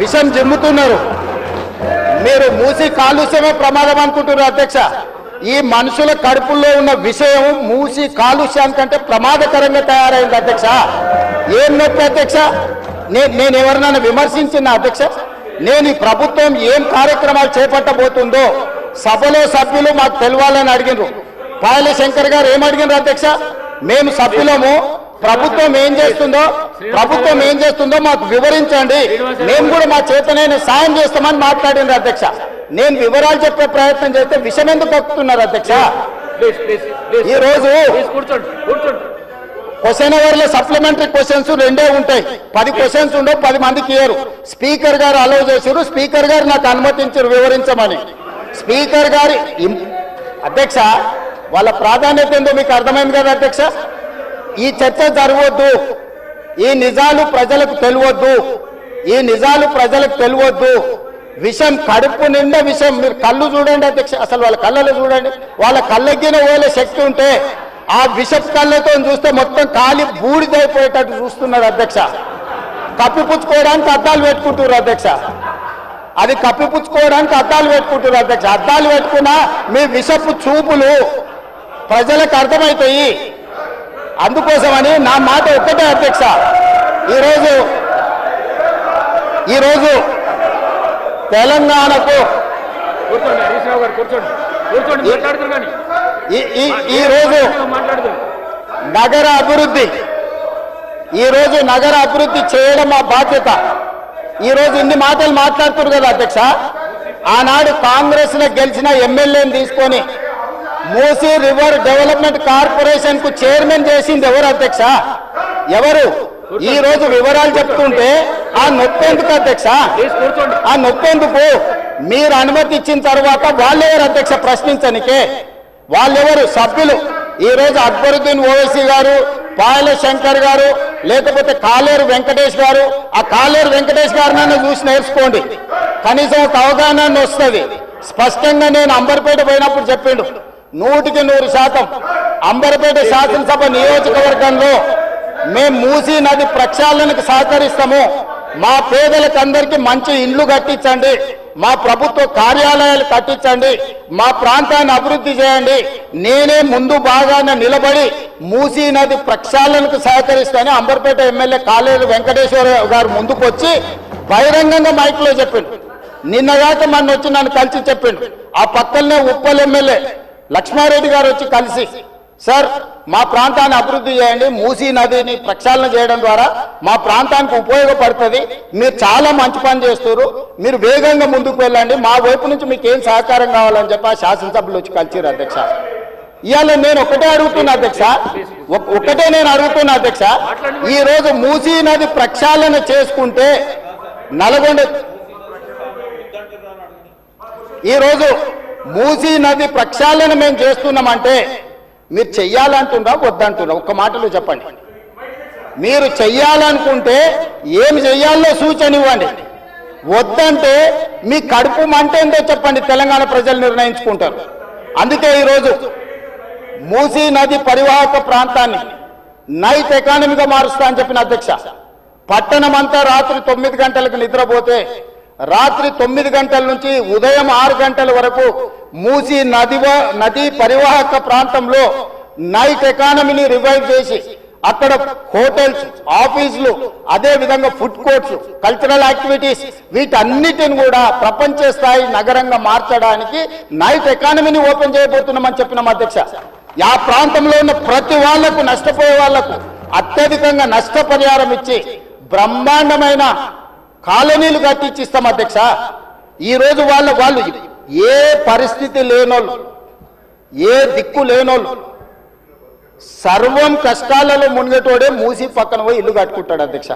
విషం జిమ్ముతున్నారు. మీరు మూసీ కాలుష్యమే ప్రమాదం అనుకుంటున్నారు అధ్యక్ష. ఈ మనుషుల కడుపుల్లో ఉన్న విషయం మూసీ కాలుష్యానికంటే ప్రమాదకరంగా తయారైంది అధ్యక్ష. ఏం నొప్పి అధ్యక్ష? నేను ఎవరినైనా విమర్శించిన అధ్యక్ష? నేను ఈ ప్రభుత్వం ఏం కార్యక్రమాలు చేపట్టబోతుందో సభలో సభ్యులు మాకు తెలవాలని అడిగినారు. పాయల శంకర్ గారు ఏమడిగినారు అధ్యక్ష? మేము సభ్యులము, ప్రభుత్వం ఏం చేస్తుందో మాకు వివరించండి, మేము కూడా మా చేతనైన సాయం చేస్తామని మాట్లాడినారు అధ్యక్ష. నేను వివరాలు చెప్పే ప్రయత్నం చేస్తే విషయం ఎందుకు కక్కుతున్నారు అధ్యక్ష? ఈరోజు క్వశ్చన్ అవర్లో సప్లిమెంటరీ క్వశ్చన్స్ 2 ఉంటాయి. 10 క్వశ్చన్స్ ఉండవు, 10 మందికి ఇయ్యరు. స్పీకర్ గారు అలౌ చేశారు, స్పీకర్ గారు నాకు అనుమతించారు వివరించమని. స్పీకర్ గారి అధ్యక్ష వాళ్ళ ప్రాధాన్యత ఏందో మీకు అర్థమైంది కదా అధ్యక్ష. ఈ చర్చ జరగవద్దు, ఈ నిజాలు ప్రజలకు తెలియవద్దు. విషం కడుపు నిండా విషం. మీరు కళ్ళు చూడండి అధ్యక్ష, అసలు వాళ్ళ కళ్ళలో చూడండి. వాళ్ళ కళ్ళగిన ఓలే శక్తి ఉంటే ఆ విషపు కళ్ళతో చూస్తే మొత్తం కాలి బూడిదైపోయేటట్టు చూస్తున్నారు అధ్యక్ష. కప్పిపుచ్చుకోవడానికి అద్దాలు పెట్టుకుంటున్నారు అధ్యక్ష. అద్దాలు పెట్టుకున్నా మీ విషపు చూపులు ప్రజలకు అర్థమవుతాయి. అందుకోసమని నా మాట ఒక్కటే అధ్యక్ష. ఈరోజు తెలంగాణకు ఈరోజు నగర అభివృద్ధి చేయడం మా బాధ్యత. ఈరోజు ఇన్ని మాటలు మాట్లాడుతున్నారు కదా అధ్యక్ష. ఆనాడు కాంగ్రెస్ లో గెలిచిన ఎమ్మెల్యేని తీసుకొని మూసీ రివర్ డెవలప్మెంట్ కార్పొరేషన్ కు చైర్మన్ చేసింది ఎవరు అధ్యక్ష? ఎవరు? ఈ రోజు వివరాలు చెప్తుంటే ఆ నొప్పెందుకు అధ్యక్ష? ఆ నొప్పెందుకు? మీరు అనుమతి ఇచ్చిన తర్వాత వాళ్ళెవరు అధ్యక్ష ప్రశ్నించనికే? వాళ్ళెవరు సభ్యులు? ఈ రోజు అక్బరుద్దీన్ ఓవైసీ గారు, పాయల శంకర్ గారు, లేకపోతే కాలేరు వెంకటేష్ గారు. ఆ కాలేరు వెంకటేష్ గారినైనా చూసి నేర్చుకోండి, కనీసం ఒక అవగాహన వస్తుంది. స్పష్టంగా నేను అంబర్పేట పోయినప్పుడు చెప్పిండు, 100% అంబర్పేట శాసనసభ నియోజకవర్గంలో మేము మూసీ నది ప్రక్షాళనకు సహకరిస్తాము. మా పేదలకు అందరికీ మంచి ఇండ్లు కట్టించండి, మా ప్రభుత్వ కార్యాలయాలు కట్టించండి, మా ప్రాంతాన్ని అభివృద్ధి చేయండి. నేనే ముందు బాగానే నిలబడి మూసీ నది ప్రక్షాళనకు సహకరిస్తానని అంబర్పేట ఎమ్మెల్యే కాలేరు వెంకటేశ్వర గారు ముందుకు వచ్చి బహిరంగంగా మైక్లో చెప్పిండు. నిన్నగాక మొన్న వచ్చి నన్ను కలిసి చెప్పిండు. ఆ పక్కనే ఉప్పల్ ఎమ్మెల్యే లక్ష్మారెడ్డి గారు వచ్చి కలిసి, సార్ మా ప్రాంతాన్ని అభివృద్ధి చేయండి, మూసీ నదిని ప్రక్షాళన చేయడం ద్వారా మా ప్రాంతానికి ఉపయోగపడుతుంది, మీరు చాలా మంచి పని చేస్తారు, మీరు వేగంగా ముందుకు వెళ్ళండి, మా వైపు నుంచి మీకు ఏం సహకారం కావాలని చెప్పి ఆ శాసనసభలో వచ్చి కలిసిరు అధ్యక్ష. ఇవాళ నేను ఒకటే అడుగుతున్నా అధ్యక్ష, ఈ రోజు మూసీ నది ప్రక్షాళన చేసుకుంటే నల్గొండ, ఈరోజు మూసీ నది ప్రక్షాళన మేము చేస్తున్నామంటే మీరు చెయ్యాలంటున్నా వద్దంటున్నా ఒక్క మాటలో చెప్పండి. మీరు చెయ్యాలనుకుంటే ఏమి చెయ్యాలో సూచన ఇవ్వండి. వద్దంటే మీ కడుపు మంట ఏందో చెప్పండి. తెలంగాణ ప్రజలు నిర్ణయించుకుంటారు. అందుకే ఈరోజు మూసీ నది పరివాహక ప్రాంతాన్ని నైట్ ఎకానమీగా మారుస్తా అని చెప్పిన అధ్యక్ష. పట్టణం అంతా రాత్రి 9 గంటలకు నిద్రపోతే రాత్రి 9 గంటల నుంచి ఉదయం 6 గంటల వరకు మూసీ నది పరివాహక ప్రాంతంలో నైట్ ఎకానమీని రివైవ్ చేసి అక్కడ హోటల్స్, ఆఫీసులు, అదే విధంగా ఫుడ్ కోర్ట్స్, కల్చరల్ యాక్టివిటీస్ వీటన్నిటిని కూడా ప్రపంచ స్థాయి నగరంగా మార్చడానికి నైట్ ఎకానమీని ఓపెన్ చేయబోతున్నామని చెప్పినాం అధ్యక్ష. ఆ ప్రాంతంలో ఉన్న ప్రతి వాళ్లకు, నష్టపోయే వాళ్లకు అత్యధికంగా నష్టపరిహారం ఇచ్చి బ్రహ్మాండమైన కాలనీలు కట్టించిస్తాం అధ్యక్ష. ఈ రోజు వాళ్ళు ఏ పరిస్థితి లేనోళ్ళు, ఏ దిక్కు లేనోళ్ళు, సర్వం కష్టాలలో మునిగేటోడే మూసీ పక్కన పోయి ఇల్లు కట్టుకుంటాడు అధ్యక్ష.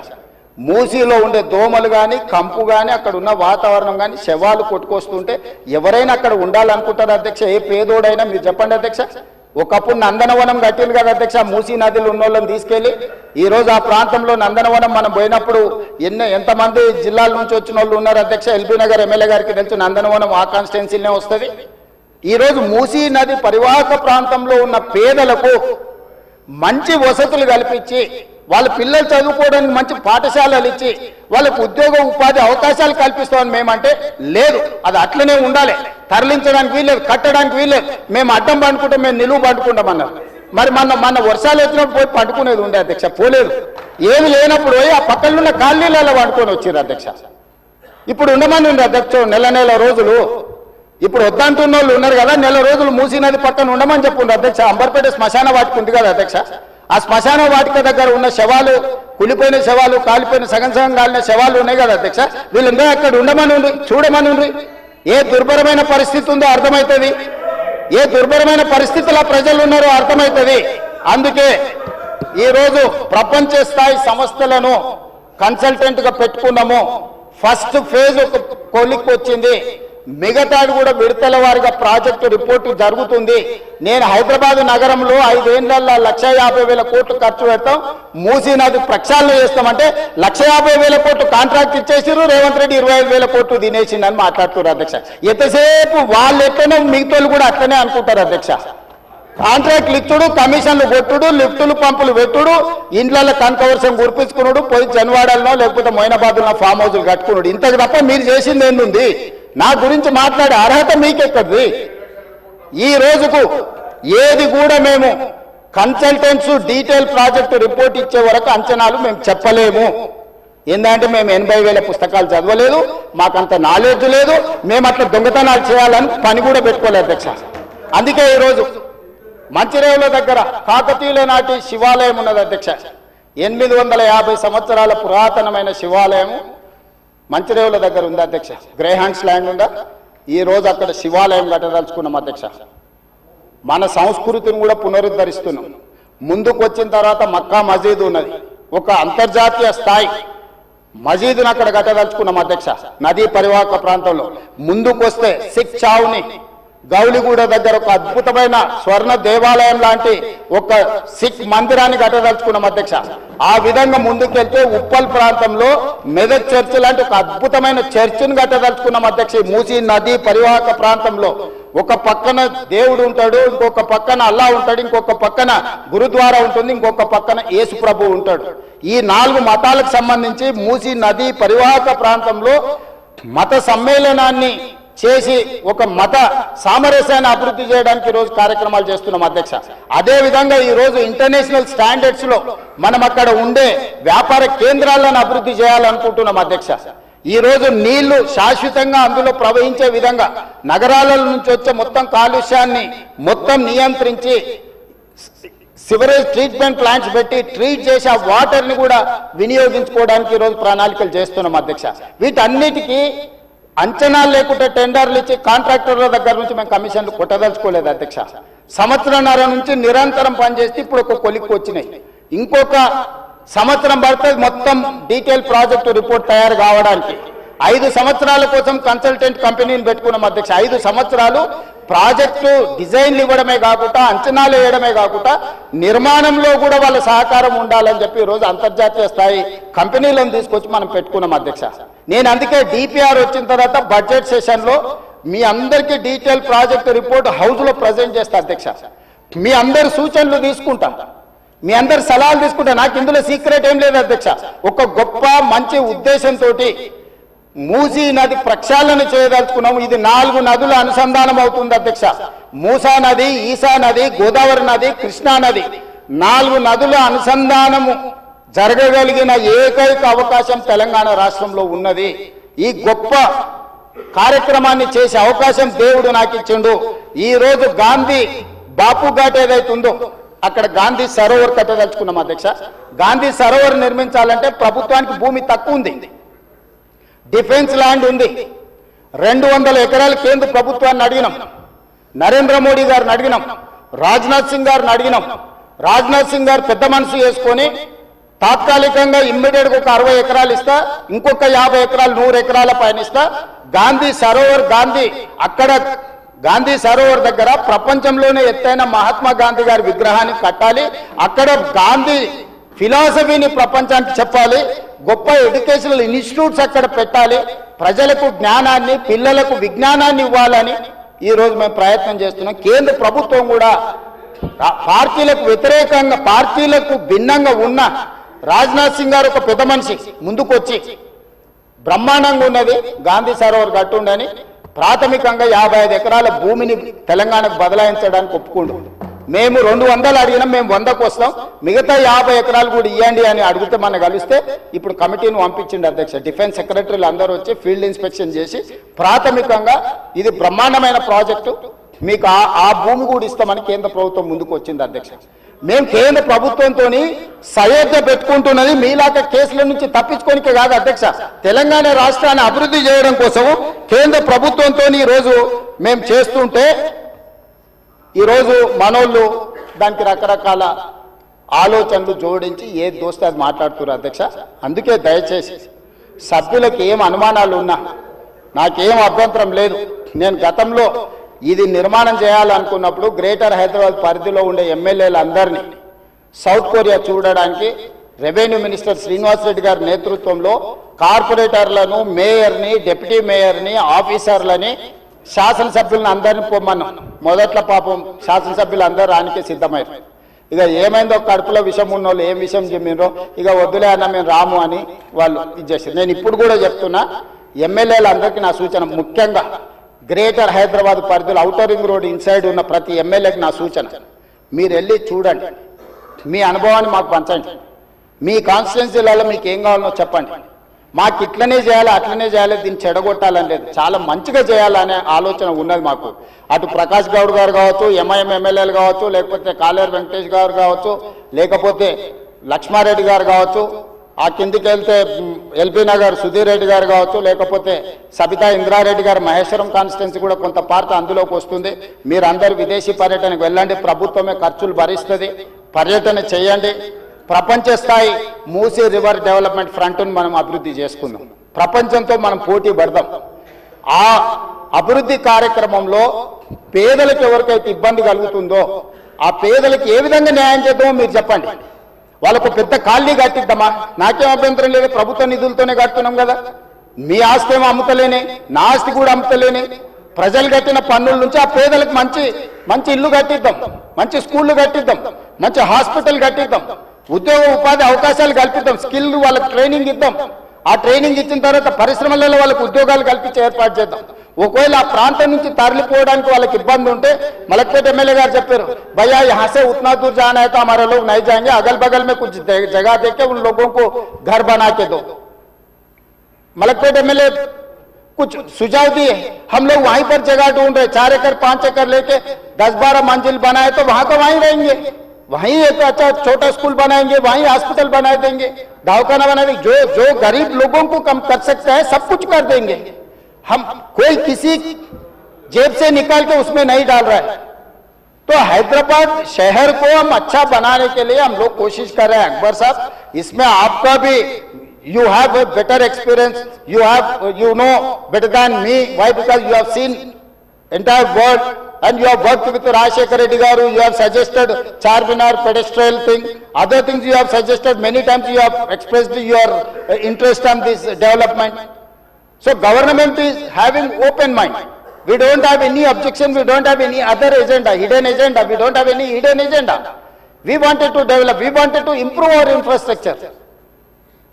మూసీలో ఉండే దోమలు కానీ, కంపు కానీ, అక్కడ ఉన్న వాతావరణం కానీ, శవాలు కొట్టుకొస్తుంటే ఎవరైనా అక్కడ ఉండాలనుకుంటారు అధ్యక్ష. ఏ పేదోడైనా మీరు చెప్పండి అధ్యక్ష. ఒకప్పుడు నందనవనం కట్టింది కదా అధ్యక్ష, మూసీ నదిలో ఉన్న వాళ్ళని తీసుకెళ్లి. ఈ రోజు ఆ ప్రాంతంలో నందనవనం మనం పోయినప్పుడు ఎంతమంది జిల్లాల నుంచి వచ్చిన వాళ్ళు ఉన్నారు అధ్యక్ష. ఎల్బీ నగర్ ఎమ్మెల్యే గారికి తెలుసు, నందనవనం ఆ కాన్స్టిట్యున్సీలోనే వస్తుంది. ఈ రోజు మూసీ నది పరివాహక ప్రాంతంలో ఉన్న పేదలకు మంచి వసతులు కల్పించి, వాళ్ళ పిల్లలు చదువుకోవడానికి మంచి పాఠశాలలు ఇచ్చి, వాళ్ళకు ఉద్యోగ ఉపాధి అవకాశాలు కల్పిస్తామని మేమంటే లేదు, అది అట్లనే ఉండాలి, తరలించడానికి వీల్లేదు, కట్టడానికి వీల్లేదు, మేము అడ్డం పండుకుంటాం, మేము నిలువు పండుకుంటామన్నారు. మరి మన వర్షాలు వచ్చినప్పుడు పోయి పండుకునేది ఉండే అధ్యక్ష, పోలేదు. ఏమి లేనప్పుడు పోయి ఆ పక్కన ఉన్న కాలనీలలో పండుకొని వచ్చారు అధ్యక్ష. ఇప్పుడు ఉండమని ఉంది అధ్యక్ష నెల రోజులు. ఇప్పుడు వద్దంటున్న వాళ్ళు ఉన్నారు కదా, నెల రోజులు మూసీ నది పక్కన ఉండమని చెప్పుండ్రు అధ్యక్ష. అంబర్పేట శ్మశాన వాటిక ఉంది కదా అధ్యక్ష, ఆ శ్మశాన వాటిక దగ్గర ఉన్న శవాలు, కులిపోయిన శవాలు, కాలిపోయిన సగం కాలిన శవాలు ఉన్నాయి కదా అధ్యక్ష, వీళ్ళందరూ అక్కడ ఉండమని ఉండ్రి, చూడమని ఉండ్రి. ఏ దుర్భరమైన పరిస్థితి ఉందో అర్థమవుతుంది, ఏ దుర్భరమైన పరిస్థితుల్లో ప్రజలు ఉన్నారో అర్థమవుతుంది. అందుకే ఈరోజు ప్రపంచ స్థాయి సంస్థలను కన్సల్టెంట్ గా పెట్టుకున్నాము. ఫస్ట్ ఫేజ్ ఒక కొలిక్కి వచ్చింది, మిగతాది కూడా విడతల వారిగా ప్రాజెక్టు రిపోర్టు జరుగుతుంది. నేను హైదరాబాద్ నగరంలో 5 ఏళ్లలో 1,50,000 కోట్లు ఖర్చు పెడతాం, మూసీ నది ప్రక్షాళన చేస్తామంటే 1,50,000 కోట్లు కాంట్రాక్ట్ ఇచ్చేసారు, రేవంత్ రెడ్డి 25,000 కోట్లు తినేసిండని మాట్లాడుతున్నారు అధ్యక్ష. ఎంతసేపు వాళ్ళు ఎట్లనో మిగతాలు కూడా అట్లనే అనుకుంటారు అధ్యక్ష. కాంట్రాక్ట్లు ఇచ్చుడు, కమిషన్లు కొట్టుడు, లిఫ్టులు పంపులు పెట్టుడు, ఇండ్లలో కనకవర్షం కురిపించుకున్నాడు, పోయి జన్వాడలనో లేకపోతే మొయినాబాద్లో ఫామ్ హౌస్లు కట్టుకున్నాడు. ఇంతకు తప్ప మీరు చేసింది ఏంది? నా గురించి మాట్లాడే అర్హత మీకెక్కడిది? ఈ రోజుకు ఏది కూడా మేము కన్సల్టెంట్స్ డీటెయిల్ ప్రాజెక్టు రిపోర్ట్ ఇచ్చే వరకు అంచనాలు మేము చెప్పలేము. ఏంటంటే మేము 80,000 పుస్తకాలు చదవలేదు, మాకంత నాలెడ్జ్ లేదు, మేము అట్లా దొంగతనాలు చేయాలని పని కూడా పెట్టుకోలేదు అధ్యక్ష. అందుకే ఈరోజు మంచిరేవుల దగ్గర కాకతీయుల నాటి శివాలయం ఉన్నది అధ్యక్ష. 850 సంవత్సరాల పురాతనమైన శివాలయం మంచిరేవుల దగ్గర ఉంది అధ్యక్ష. గ్రేహాండ్స్ ల్యాండ్ ఉందా, ఈ రోజు అక్కడ శివాలయం కట్టదలుచుకున్నాం అధ్యక్ష. మన సంస్కృతిని కూడా పునరుద్ధరిస్తున్నాం. ముందుకు వచ్చిన తర్వాత మక్కా మసీద్ ఉన్నది, ఒక అంతర్జాతీయ స్థాయి మసీదును అక్కడ కట్టదలుచుకున్నాం అధ్యక్ష. నదీ పరివాహక ప్రాంతంలో ముందుకు వస్తే సిక్ చావుని గౌలిగూడ దగ్గర ఒక అద్భుతమైన స్వర్ణ దేవాలయం లాంటి ఒక సిక్ మందిరాన్ని కట్టదలుచుకున్నాం అధ్యక్ష. ఆ విధంగా ముందుకెళ్తే ఉప్పల్ ప్రాంతంలో మెదక్ చర్చ్ లాంటి ఒక అద్భుతమైన చర్చిని కట్టదలుచుకున్నాం అధ్యక్ష. మూసీ నది పరివాహక ప్రాంతంలో ఒక పక్కన దేవుడు ఉంటాడు, ఇంకొక పక్కన అల్లా ఉంటాడు, ఇంకొక పక్కన గురుద్వారా ఉంటుంది, ఇంకొక పక్కన యేసు ప్రభు ఉంటాడు. ఈ 4 మతాలకు సంబంధించి మూసీ నది పరివాహక ప్రాంతంలో మత సమ్మేళనాన్ని చేసి ఒక మత సామరస్యాన్ని అభివృద్ధి చేయడానికి ఈరోజు కార్యక్రమాలు చేస్తున్నాం అధ్యక్ష. అదే విధంగా ఈరోజు ఇంటర్నేషనల్ స్టాండర్డ్స్ లో మనం అక్కడ ఉండే వ్యాపార కేంద్రాలను అభివృద్ధి చేయాలనుకుంటున్నాం అధ్యక్ష. ఈ రోజు నీళ్లు శాశ్వతంగా అందులో ప్రవహించే విధంగా నగరాల నుంచి వచ్చే మొత్తం కాలుష్యాన్ని మొత్తం నియంత్రించి సివరేజ్ ట్రీట్మెంట్ ప్లాంట్స్ పెట్టి ట్రీట్ చేసి ఆ వాటర్ ని కూడా వినియోగించుకోవడానికి ఈరోజు ప్రణాళికలు చేస్తున్నాం అధ్యక్ష. వీటన్నిటికీ అంచనాలు లేకుండా టెండర్లు ఇచ్చి కాంట్రాక్టర్ల దగ్గర నుంచి మేము కమిషన్లు కొట్టదలుచుకోలేదు అధ్యక్ష. సంవత్సరంన్నర నుంచి నిరంతరం పనిచేస్తే ఇప్పుడు ఒక కొలిక్కి వచ్చినాయి. ఇంకొక సంవత్సరం పడుతుంది మొత్తం డీటెయిల్ ప్రాజెక్టు రిపోర్ట్ తయారు కావడానికి. 5 సంవత్సరాల కోసం కన్సల్టెంట్ కంపెనీని పెట్టుకున్నాం అధ్యక్ష. 5 సంవత్సరాలు ప్రాజెక్టు డిజైన్లు ఇవ్వడమే కాకుండా అంచనాలు వేయడమే కాకుండా నిర్మాణంలో కూడా వాళ్ళ సహకారం ఉండాలని చెప్పి ఈరోజు అంతర్జాతీయ స్థాయి కంపెనీలను తీసుకొచ్చి మనం పెట్టుకున్నాం అధ్యక్ష. నేను అందుకే డిపిఆర్ వచ్చిన తర్వాత బడ్జెట్ సెషన్లో మీ అందరికీ డీటెయిల్ ప్రాజెక్ట్ రిపోర్ట్ హౌస్లో ప్రజెంట్ చేస్తా అధ్యక్ష. మీ అందరి సూచనలు తీసుకుంటా, మీ అందరి సలహాలు తీసుకుంటా. నాకు ఇందులో సీక్రెట్ ఏం లేదు అధ్యక్ష. ఒక గొప్ప మంచి ఉద్దేశంతో మూసీ నది ప్రక్షాళన చేయదలుచుకున్నాము. ఇది 4 నదుల అనుసంధానం అవుతుంది అధ్యక్ష. మూసా నది, ఈసా నది, గోదావరి నది, కృష్ణా నది, 4 నదుల అనుసంధానము జరగగలిగిన ఏకైక అవకాశం తెలంగాణ రాష్ట్రంలో ఉన్నది. ఈ గొప్ప కార్యక్రమాన్ని చేసే అవకాశం దేవుడు నాకు ఇచ్చిండు. ఈ రోజు గాంధీ బాపు ఘాట్ ఏదైతుందో అక్కడ గాంధీ సరోవర్ కట్టదలుచుకున్నాం అధ్యక్ష. గాంధీ సరోవర్ నిర్మించాలంటే ప్రభుత్వానికి భూమి తక్కువ ఉంది, డిఫెన్స్ ల్యాండ్ ఉంది. 200 ఎకరాలు కేంద్ర ప్రభుత్వాన్ని అడిగినాం, నరేంద్ర మోడీ గారిని అడిగినాం, రాజ్నాథ్ సింగ్ గారిని అడిగినాం. రాజ్నాథ్ సింగ్ గారు పెద్ద మనసు చేసుకొని తాత్కాలికంగా ఇమ్మీడియట్గా ఒక 60 ఎకరాలు ఇస్తా, ఇంకొక 50 ఎకరాలు 100 ఎకరాల పైన ఇస్తా. గాంధీ సరోవర్ అక్కడ గాంధీ సరోవర్ దగ్గర ప్రపంచంలోనే ఎత్తైన మహాత్మా గాంధీ గారి విగ్రహాన్ని కట్టాలి. అక్కడ గాంధీ ఫిలాసఫీని ప్రపంచానికి చెప్పాలి. గొప్ప ఎడ్యుకేషనల్ ఇన్స్టిట్యూట్స్ అక్కడ పెట్టాలి. ప్రజలకు జ్ఞానాన్ని, పిల్లలకు విజ్ఞానాన్ని ఇవ్వాలని ఈరోజు మేము ప్రయత్నం చేస్తున్నాం. కేంద్ర ప్రభుత్వం కూడా పార్టీలకు వ్యతిరేకంగా, పార్టీలకు భిన్నంగా ఉన్న రాజ్నాథ్ సింగ్ గారు ఒక పెద్ద మనిషి ముందుకొచ్చి బ్రహ్మాండంగా ఉన్నది గాంధీ సరోవర్ కట్టుండని ప్రాథమికంగా 55 ఎకరాల భూమిని తెలంగాణకు బదలాయించడానికి ఒప్పుకుండు. మేము 200 అడిగినాం, మేము 100కు వస్తాం, మిగతా 50 ఎకరాలు కూడా ఇవ్వండి అని అడిగితే మనం కలిస్తే ఇప్పుడు కమిటీని పంపించింది అధ్యక్ష. డిఫెన్స్ సెక్రటరీలు అందరూ వచ్చి ఫీల్డ్ ఇన్స్పెక్షన్ చేసి ప్రాథమికంగా ఇది బ్రహ్మాండమైన ప్రాజెక్టు, మీకు ఆ భూమి కూడా ఇస్తామని కేంద్ర ప్రభుత్వం ముందుకు వచ్చింది అధ్యక్ష. మేము కేంద్ర ప్రభుత్వంతో సయోధ్య పెట్టుకుంటున్నది మీలాగా కేసుల నుంచి తప్పించుకోనికే కాదు అధ్యక్ష, తెలంగాణ రాష్ట్రాన్ని అభివృద్ధి చేయడం కోసం కేంద్ర ప్రభుత్వంతో ఈరోజు మేము చేస్తుంటే ఈరోజు మనోళ్ళు దానికి రకరకాల ఆలోచనలు జోడించి ఏది దోస్తే అది మాట్లాడుతున్నారు అధ్యక్ష. అందుకే దయచేసి సభ్యులకు ఏం అనుమానాలు ఉన్నా నాకేం అభ్యంతరం లేదు. నేను గతంలో ఇది నిర్మాణం చేయాలనుకున్నప్పుడు గ్రేటర్ హైదరాబాద్ పరిధిలో ఉండే ఎమ్మెల్యేలందరినీ సౌత్ కొరియా చూడడానికి రెవెన్యూ మినిస్టర్ శ్రీనివాస్ రెడ్డి గారి నేతృత్వంలో కార్పొరేటర్లను, మేయర్ని, డిప్యూటీ మేయర్ని, ఆఫీసర్లని, శాసనసభ్యులను అందరినీ పొమ్మన్నాం. మొదట్లో పాపం శాసనసభ్యులు అందరూ రానికే సిద్ధమయ్యారు. ఇక ఏమైందో కడుపులో విషం ఉన్న వాళ్ళు ఏం విషయం చెప్పినరో ఇక వద్దులే అన్న మేము రాము అని వాళ్ళు ఇచ్చేసారు. నేను ఇప్పుడు కూడా చెప్తున్నా, ఎమ్మెల్యేలందరికీ నా సూచన, ముఖ్యంగా గ్రేటర్ హైదరాబాద్ పరిధిలో ఔటర్ రింగ్ రోడ్ ఇన్సైడ్ ఉన్న ప్రతి ఎమ్మెల్యేకి నా సూచన, మీరు వెళ్ళి చూడండి, మీ అనుభవాన్ని మాకు పంచండి, మీ కాన్స్టిట్యున్సీలలో మీకు ఏం కావాలో చెప్పండి. మాకు ఇట్లనే చేయాలి, అట్లనే చేయాలి, దీన్ని చెడగొట్టాలని లేదు, చాలా మంచిగా చేయాలనే ఆలోచన ఉన్నది మాకు. అటు ప్రకాష్ గౌడ్ గారు కావచ్చు, ఎంఐఎం ఎమ్మెల్యేలు కావచ్చు, లేకపోతే కాలేరు వెంకటేష్ గారు కావచ్చు, లేకపోతే లక్ష్మారెడ్డి గారు కావచ్చు, ఆ కిందికి వెళ్తే ఎల్బీ నగర్ సుధీర్ రెడ్డి గారు కావచ్చు, లేకపోతే సబితా ఇంద్రారెడ్డి గారు మహేశ్వరం కాన్స్టిట్యున్సీ కూడా కొంత పార్ట్ అందులోకి వస్తుంది. మీరందరూ విదేశీ పర్యటనకు వెళ్ళండి, ప్రభుత్వమే ఖర్చులు భరిస్తుంది, పర్యటన చేయండి. ప్రపంచ స్థాయి మూసీ రివర్ డెవలప్మెంట్ ఫ్రంట్ను మనం అభివృద్ధి చేసుకుందాం, ప్రపంచంతో మనం పోటీ పడదాం. ఆ అభివృద్ధి కార్యక్రమంలో పేదలకు ఎవరికైతే ఇబ్బంది కలుగుతుందో ఆ పేదలకు ఏ విధంగా న్యాయం చేద్దామో మీరు చెప్పండి. వాళ్ళకు పెద్ద కాలనీ కట్టిద్దామా, నాకేం అభ్యంతరం లేదు, ప్రభుత్వ నిధులతోనే కడుతున్నాం కదా. మీ ఆస్తి ఏమో అమ్ముతలేని, నా ఆస్తి కూడా అమ్ముతలేని, ప్రజలు కట్టిన పన్నుల నుంచి ఆ పేదలకు మంచి మంచి ఇల్లు కట్టిద్దాం, మంచి స్కూళ్ళు కట్టిద్దాం, మంచి హాస్పిటల్ కట్టిద్దాం, ఉద్యోగ ఉపాధి అవకాశాలు కల్పిద్దాం, స్కిల్ వాళ్ళకి ట్రైనింగ్ ఇద్దాం. ఆ ట్రైనింగ్ ఇచ్చిన తర్వాత పరిశ్రమలలో వాళ్ళకి ఉద్యోగాలు కల్పించి ఏర్పాటు చేద్దాం. ఒకవేళ ఆ ప్రాంతం నుంచి తరలిపోవడానికి వాళ్ళకి ఇబ్బంది ఉంటే మలక్పేట ఎమ్మెల్యే గారు చెప్పారు, भैया यहाँ से उतना दूर जाना है तो हमारे लोग नहीं जाएंगे, अगल बगल में कुछ जगह देके उन लोगों को घर बना के दो. मलकपेट एमएलए कुछ सुझाव दिए, हम लोग वहीं पर जगह ढूंढ रहे, 4 एकड़ 5 एकड़ लेके 10-12 मंजिल बनाए तो वहां को वहीं रहेंगे, वहीं एक अच्छा छोटा स्कूल बनाएंगे, वहीं हॉस्पिटल बना देंगे, दवाखाना बना देंगे. जो गरीब लोगों को कम कर सकते हैं सब कुछ कर देंगे. हम कोई किसी जेब से निकाल के उसमें नहीं डाल रहा है. तो हैदराबाद शहर को हम अच्छा बनाने के लिए हम लोग कोशिश कर रहे हैं. अकबर साहब, इसमें आपका भी you have a better experience, you know better than me. Why? Because you have seen entire world and you have worked with Rajshekar Reddy garu, you have suggested Charminar pedestrian thing, other things you have suggested, many times you have expressed your interest on this development. So government is having open mind. We don't have any objection, we don't have any other agenda, hidden agenda, we don't have any hidden agenda. We wanted to develop, we wanted to improve our infrastructure.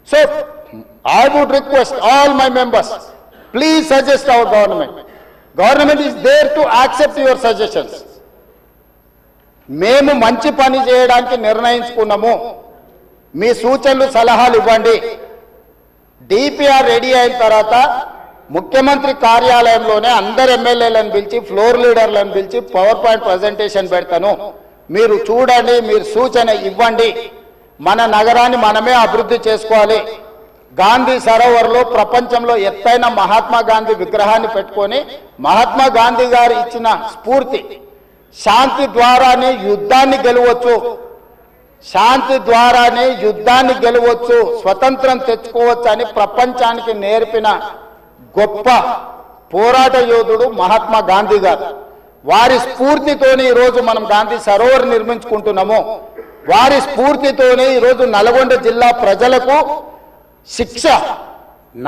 So I would request all my members, please suggest our government. Government is there to accept your suggestions. మేము మంచి పని చేయడానికి నిర్ణయించుకున్నాము, మీ సూచనలు సలహాలు ఇవ్వండి. డిపిఆర్ రెడీ అయిన తర్వాత ముఖ్యమంత్రి కార్యాలయంలోనే అందరు ఎమ్మెల్యేలను పిలిచి ఫ్లోర్ లీడర్లను పిలిచి పవర్ పాయింట్ ప్రజెంటేషన్ పెడతాను, మీరు చూడండి, మీరు సూచన ఇవ్వండి. మన నగరాన్ని మనమే అభివృద్ధి చేసుకోవాలి. గాంధీ సరోవర్లో ప్రపంచంలో ఎత్తైన మహాత్మా గాంధీ విగ్రహాన్ని పెట్టుకొని మహాత్మా గాంధీ గారు ఇచ్చిన స్ఫూర్తి, శాంతి ద్వారానే యుద్ధాన్ని గెలవచ్చు, శాంతి ద్వారానే యుద్ధాన్ని గెలవచ్చు, స్వతంత్రం తెచ్చుకోవచ్చు అని ప్రపంచానికి నేర్పిన గొప్ప పోరాట యోధుడు మహాత్మా గాంధీ గారు. వారి స్ఫూర్తితోనే ఈరోజు మనం గాంధీ సరోవర్ నిర్మించుకుంటున్నాము. వారి స్ఫూర్తితోనే ఈరోజు నల్గొండ జిల్లా ప్రజలకు శిక్ష,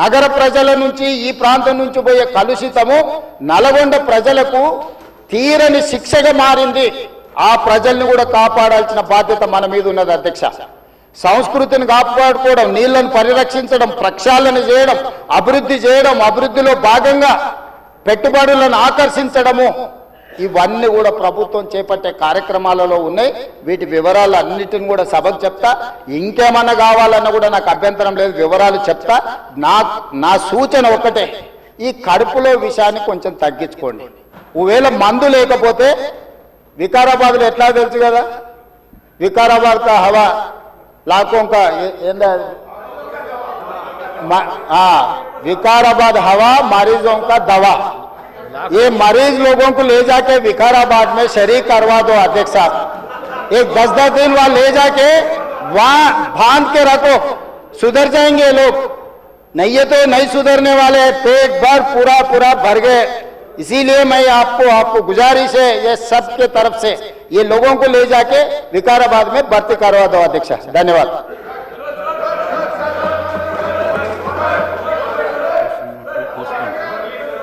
నగర ప్రజల నుంచి ఈ ప్రాంతం నుంచి పోయే కలుషితము నల్గొండ ప్రజలకు తీరని శిక్షగా మారింది. ఆ ప్రజల్ని కూడా కాపాడాల్సిన బాధ్యత మన మీద ఉన్నది అధ్యక్ష. సంస్కృతిని కాపాడుకోవడం, నీళ్లను పరిరక్షించడం, ప్రక్షాళన చేయడం, అభివృద్ధి చేయడం, అభివృద్ధిలో భాగంగా పెట్టుబడులను ఆకర్షించడము, ఇవన్నీ కూడా ప్రభుత్వం చేపట్టే కార్యక్రమాలలో ఉన్నాయి. వీటి వివరాలు అన్నిటిని కూడా సభకు చెప్తా. ఇంకేమన్నా కావాలన్నా కూడా నాకు అభ్యంతరం లేదు, వివరాలు చెప్తా. నా సూచన ఒకటే, ఈ కడుపులో విషయాన్ని కొంచెం తగ్గించుకోండి. ఒకవేళ మందు లేకపోతే వికారాబాద్లో ఎట్లా తెలుసు కదా, వికారాబాద్ కా హవా लाखों का विकाराबाद हवा मरीजों का दवा, ये मरीज लोगों को ले जाके विकाराबाद में शरीक करवा दो अध्यक्ष साहब। एक 10-10 दिन वहां ले जाके वहां बांध के रखो, सुधर जाएंगे लोग। नहीं है तो नहीं सुधरने वाले, पेट भर पूरा भर गए। इसीलिए मैं आपको गुजारिश है ये सब के तरफ से, ये लोगों को ले जाके विकाराबाद में भर्ती करवा दो अध्यक्ष। धन्यवाद।